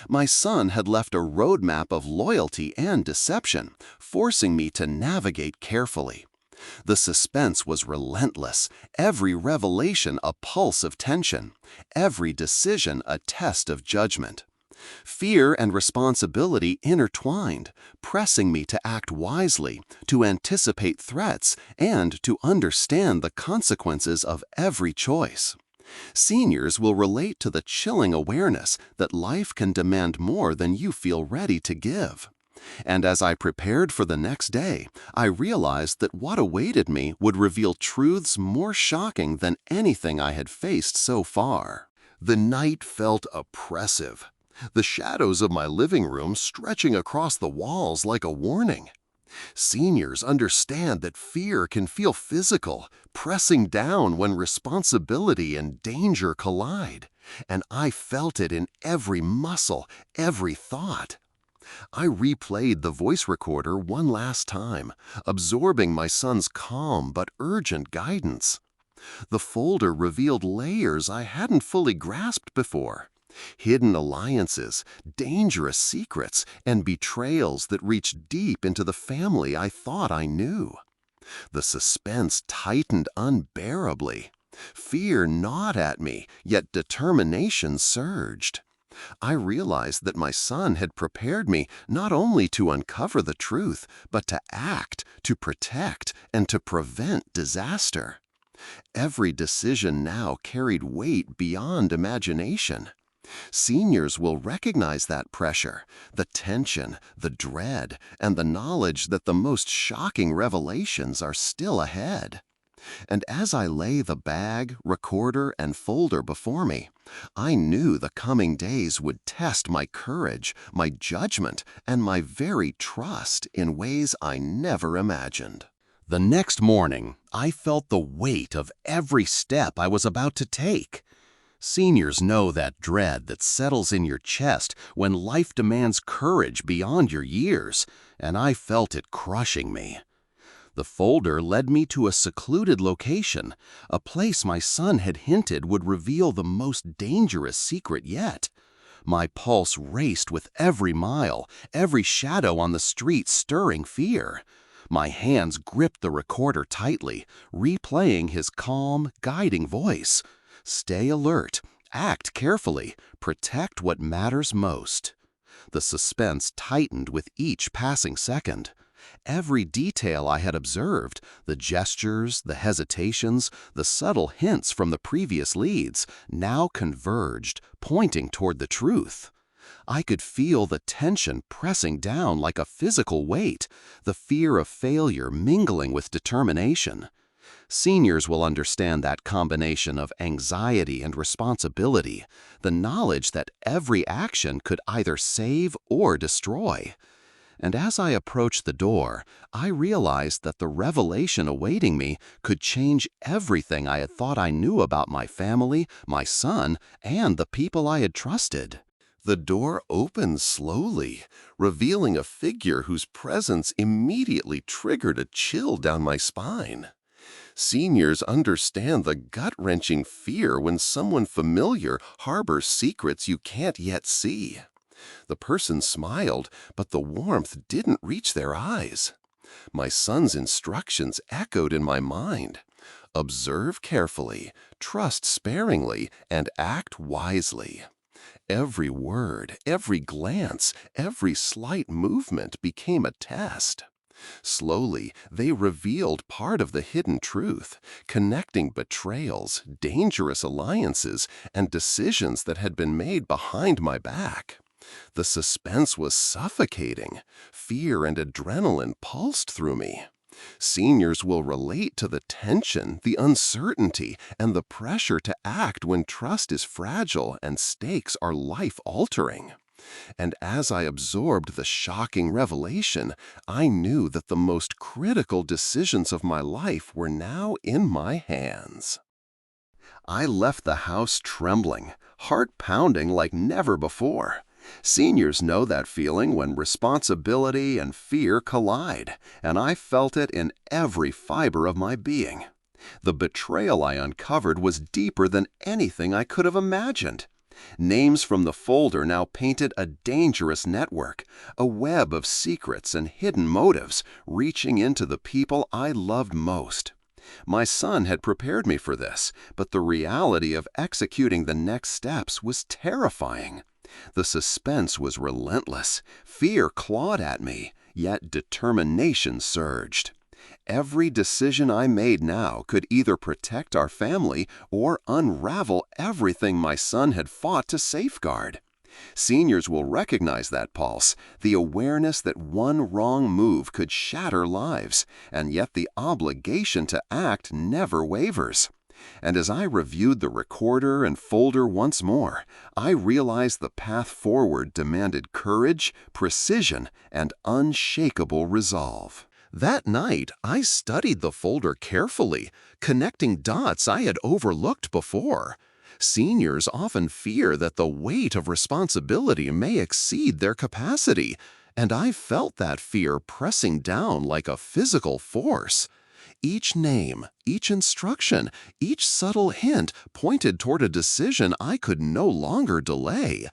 My son had left a roadmap of loyalty and deception, forcing me to navigate carefully. The suspense was relentless, every revelation a pulse of tension, every decision a test of judgment. Fear and responsibility intertwined, pressing me to act wisely, to anticipate threats, and to understand the consequences of every choice. Seniors will relate to the chilling awareness that life can demand more than you feel ready to give. And as I prepared for the next day, I realized that what awaited me would reveal truths more shocking than anything I had faced so far. The night felt oppressive, the shadows of my living room stretching across the walls like a warning. Seniors understand that fear can feel physical, pressing down when responsibility and danger collide, and I felt it in every muscle, every thought. I replayed the voice recorder one last time, absorbing my son's calm but urgent guidance. The folder revealed layers I hadn't fully grasped before. Hidden alliances, dangerous secrets, and betrayals that reached deep into the family I thought I knew. The suspense tightened unbearably. Fear gnawed at me, yet determination surged. I realized that my son had prepared me not only to uncover the truth, but to act, to protect, and to prevent disaster. Every decision now carried weight beyond imagination. Seniors will recognize that pressure, the tension, the dread, and the knowledge that the most shocking revelations are still ahead. And as I lay the bag, recorder, and folder before me, I knew the coming days would test my courage, my judgment, and my very trust in ways I never imagined. The next morning, I felt the weight of every step I was about to take. Seniors know that dread that settles in your chest when life demands courage beyond your years, and I felt it crushing me. The folder led me to a secluded location, a place my son had hinted would reveal the most dangerous secret yet. My pulse raced with every mile, every shadow on the street stirring fear. My hands gripped the recorder tightly, replaying his calm, guiding voice. Stay alert, act carefully, protect what matters most. The suspense tightened with each passing second. Every detail I had observed, the gestures, the hesitations, the subtle hints from the previous leads, now converged, pointing toward the truth. I could feel the tension pressing down like a physical weight, the fear of failure mingling with determination. Seniors will understand that combination of anxiety and responsibility, the knowledge that every action could either save or destroy. And as I approached the door, I realized that the revelation awaiting me could change everything I had thought I knew about my family, my son, and the people I had trusted. The door opened slowly, revealing a figure whose presence immediately triggered a chill down my spine. Seniors understand the gut-wrenching fear when someone familiar harbors secrets you can't yet see. The person smiled, but the warmth didn't reach their eyes. My son's instructions echoed in my mind. Observe carefully, trust sparingly, and act wisely. Every word, every glance, every slight movement became a test. Slowly, they revealed part of the hidden truth, connecting betrayals, dangerous alliances, and decisions that had been made behind my back. The suspense was suffocating. Fear and adrenaline pulsed through me. Seniors will relate to the tension, the uncertainty, and the pressure to act when trust is fragile and stakes are life-altering. And as I absorbed the shocking revelation, I knew that the most critical decisions of my life were now in my hands. I left the house trembling, heart pounding like never before. Seniors know that feeling when responsibility and fear collide, and I felt it in every fiber of my being. The betrayal I uncovered was deeper than anything I could have imagined. Names from the folder now painted a dangerous network, a web of secrets and hidden motives reaching into the people I loved most. My son had prepared me for this, but the reality of executing the next steps was terrifying. The suspense was relentless, fear clawed at me, yet determination surged. Every decision I made now could either protect our family or unravel everything my son had fought to safeguard. Seniors will recognize that pulse, the awareness that one wrong move could shatter lives, and yet the obligation to act never wavers. And as I reviewed the recorder and folder once more, I realized the path forward demanded courage, precision, and unshakable resolve. That night, I studied the folder carefully, connecting dots I had overlooked before. Seniors often fear that the weight of responsibility may exceed their capacity, and I felt that fear pressing down like a physical force. Each name, each instruction, each subtle hint pointed toward a decision I could no longer delay.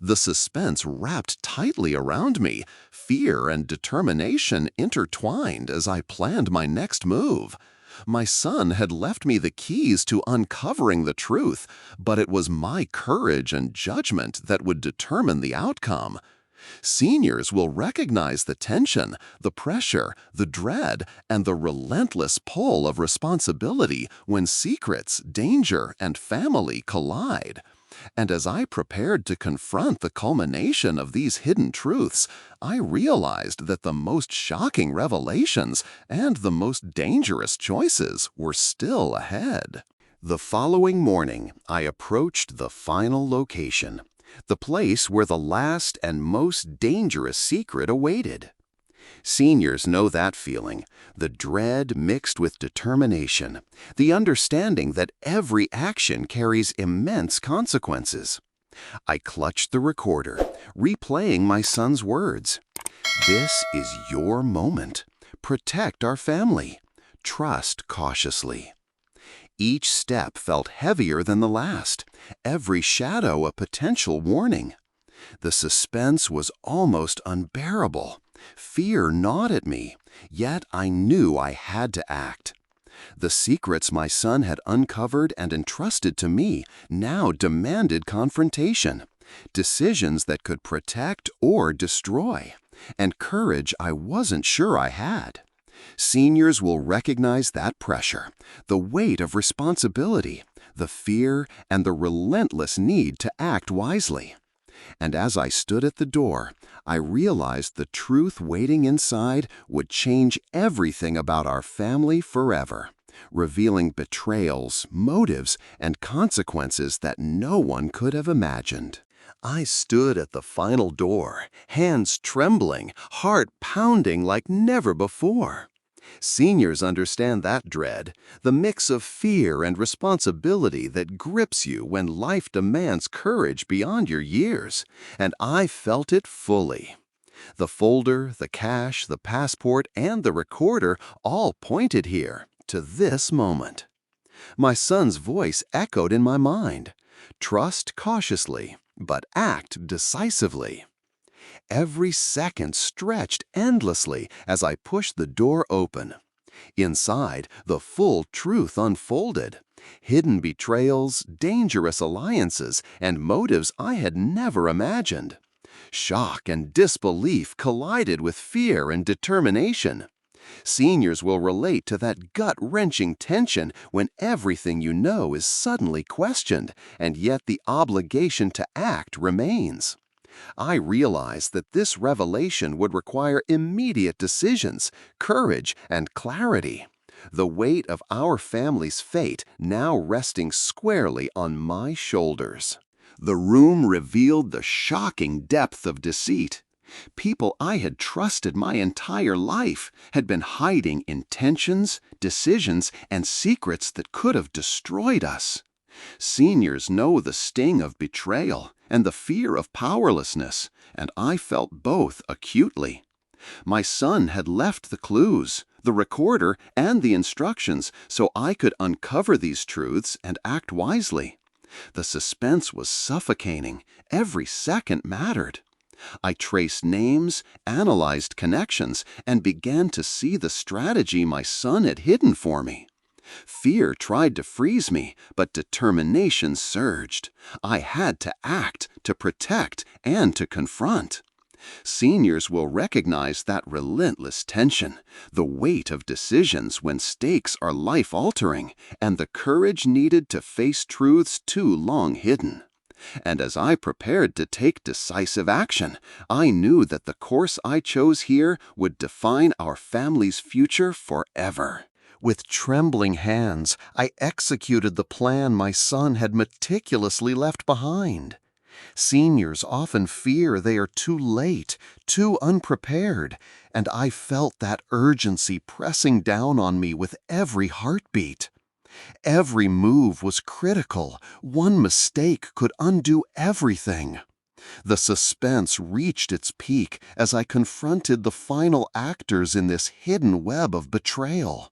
The suspense wrapped tightly around me, fear and determination intertwined as I planned my next move. My son had left me the keys to uncovering the truth, but it was my courage and judgment that would determine the outcome. Seniors will recognize the tension, the pressure, the dread, and the relentless pull of responsibility when secrets, danger, and family collide. And as I prepared to confront the culmination of these hidden truths, I realized that the most shocking revelations and the most dangerous choices were still ahead. The following morning, I approached the final location, the place where the last and most dangerous secret awaited. Seniors know that feeling, the dread mixed with determination, the understanding that every action carries immense consequences. I clutched the recorder, replaying my son's words. "This is your moment. Protect our family. Trust cautiously." Each step felt heavier than the last, every shadow a potential warning. The suspense was almost unbearable. Fear gnawed at me, yet I knew I had to act. The secrets my son had uncovered and entrusted to me now demanded confrontation, decisions that could protect or destroy, and courage I wasn't sure I had. Seniors will recognize that pressure, the weight of responsibility, the fear, and the relentless need to act wisely. And as I stood at the door, I realized the truth waiting inside would change everything about our family forever, revealing betrayals, motives, and consequences that no one could have imagined. I stood at the final door, hands trembling, heart pounding like never before. Seniors understand that dread, the mix of fear and responsibility that grips you when life demands courage beyond your years, and I felt it fully. The folder, the cash, the passport, and the recorder all pointed here, to this moment. My son's voice echoed in my mind. Trust cautiously, but act decisively. Every second stretched endlessly as I pushed the door open. Inside, the full truth unfolded. Hidden betrayals, dangerous alliances, and motives I had never imagined. Shock and disbelief collided with fear and determination. Seniors will relate to that gut-wrenching tension when everything you know is suddenly questioned, and yet the obligation to act remains. I realized that this revelation would require immediate decisions, courage, and clarity. The weight of our family's fate now resting squarely on my shoulders. The room revealed the shocking depth of deceit. People I had trusted my entire life had been hiding intentions, decisions, and secrets that could have destroyed us. Seniors know the sting of betrayal and the fear of powerlessness, and I felt both acutely. My son had left the clues, the recorder, and the instructions so I could uncover these truths and act wisely. The suspense was suffocating. Every second mattered. I traced names, analyzed connections, and began to see the strategy my son had hidden for me. Fear tried to freeze me, but determination surged. I had to act, to protect, and to confront. Seniors will recognize that relentless tension, the weight of decisions when stakes are life-altering, and the courage needed to face truths too long hidden. And as I prepared to take decisive action, I knew that the course I chose here would define our family's future forever. With trembling hands, I executed the plan my son had meticulously left behind. Seniors often fear they are too late, too unprepared, and I felt that urgency pressing down on me with every heartbeat. Every move was critical. One mistake could undo everything. The suspense reached its peak as I confronted the final actors in this hidden web of betrayal.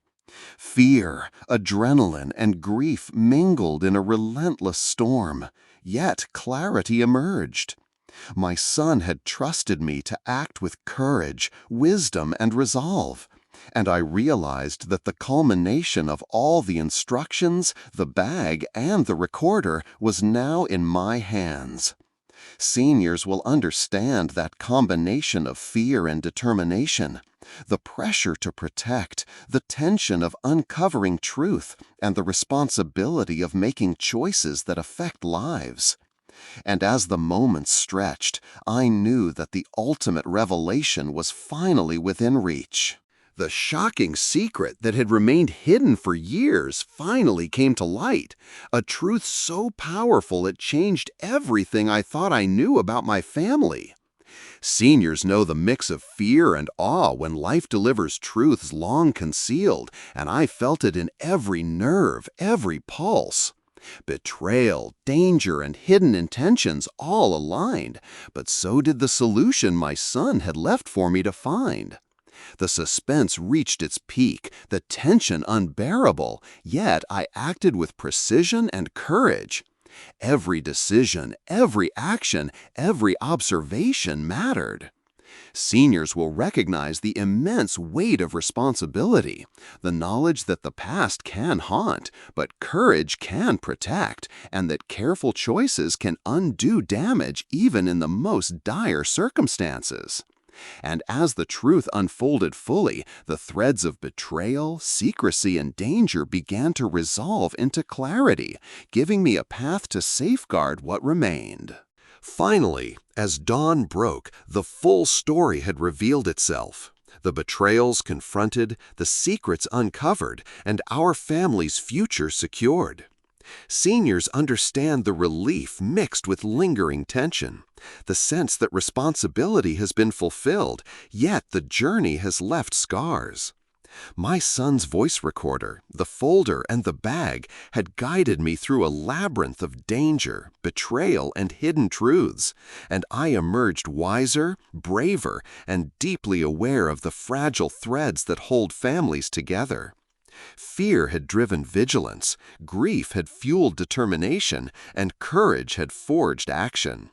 Fear, adrenaline, and grief mingled in a relentless storm, yet clarity emerged. My son had trusted me to act with courage, wisdom, and resolve, and I realized that the culmination of all the instructions, the bag, and the recorder was now in my hands. Seniors will understand that combination of fear and determination, the pressure to protect, the tension of uncovering truth, and the responsibility of making choices that affect lives. And as the moments stretched, I knew that the ultimate revelation was finally within reach. The shocking secret that had remained hidden for years finally came to light, a truth so powerful it changed everything I thought I knew about my family. Seniors know the mix of fear and awe when life delivers truths long concealed, and I felt it in every nerve, every pulse. Betrayal, danger, and hidden intentions all aligned, but so did the solution my son had left for me to find. The suspense reached its peak, the tension unbearable, yet I acted with precision and courage. Every decision, every action, every observation mattered. Seniors will recognize the immense weight of responsibility, the knowledge that the past can haunt, but courage can protect, and that careful choices can undo damage even in the most dire circumstances. And as the truth unfolded fully, the threads of betrayal, secrecy, and danger began to resolve into clarity, giving me a path to safeguard what remained. Finally, as dawn broke, the full story had revealed itself. The betrayals confronted, the secrets uncovered, and our family's future secured. Seniors understand the relief mixed with lingering tension, the sense that responsibility has been fulfilled, yet the journey has left scars. My son's voice recorder, the folder, and the bag had guided me through a labyrinth of danger, betrayal, and hidden truths, and I emerged wiser, braver, and deeply aware of the fragile threads that hold families together. Fear had driven vigilance, grief had fueled determination, and courage had forged action.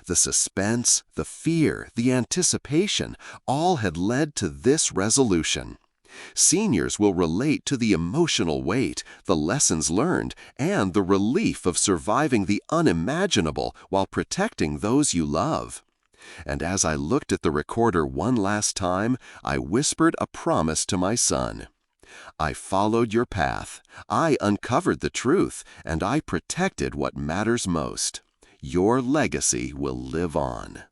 The suspense, the fear, the anticipation, all had led to this resolution. Seniors will relate to the emotional weight, the lessons learned, and the relief of surviving the unimaginable while protecting those you love. And as I looked at the recorder one last time, I whispered a promise to my son. I followed your path, I uncovered the truth, and I protected what matters most. Your legacy will live on.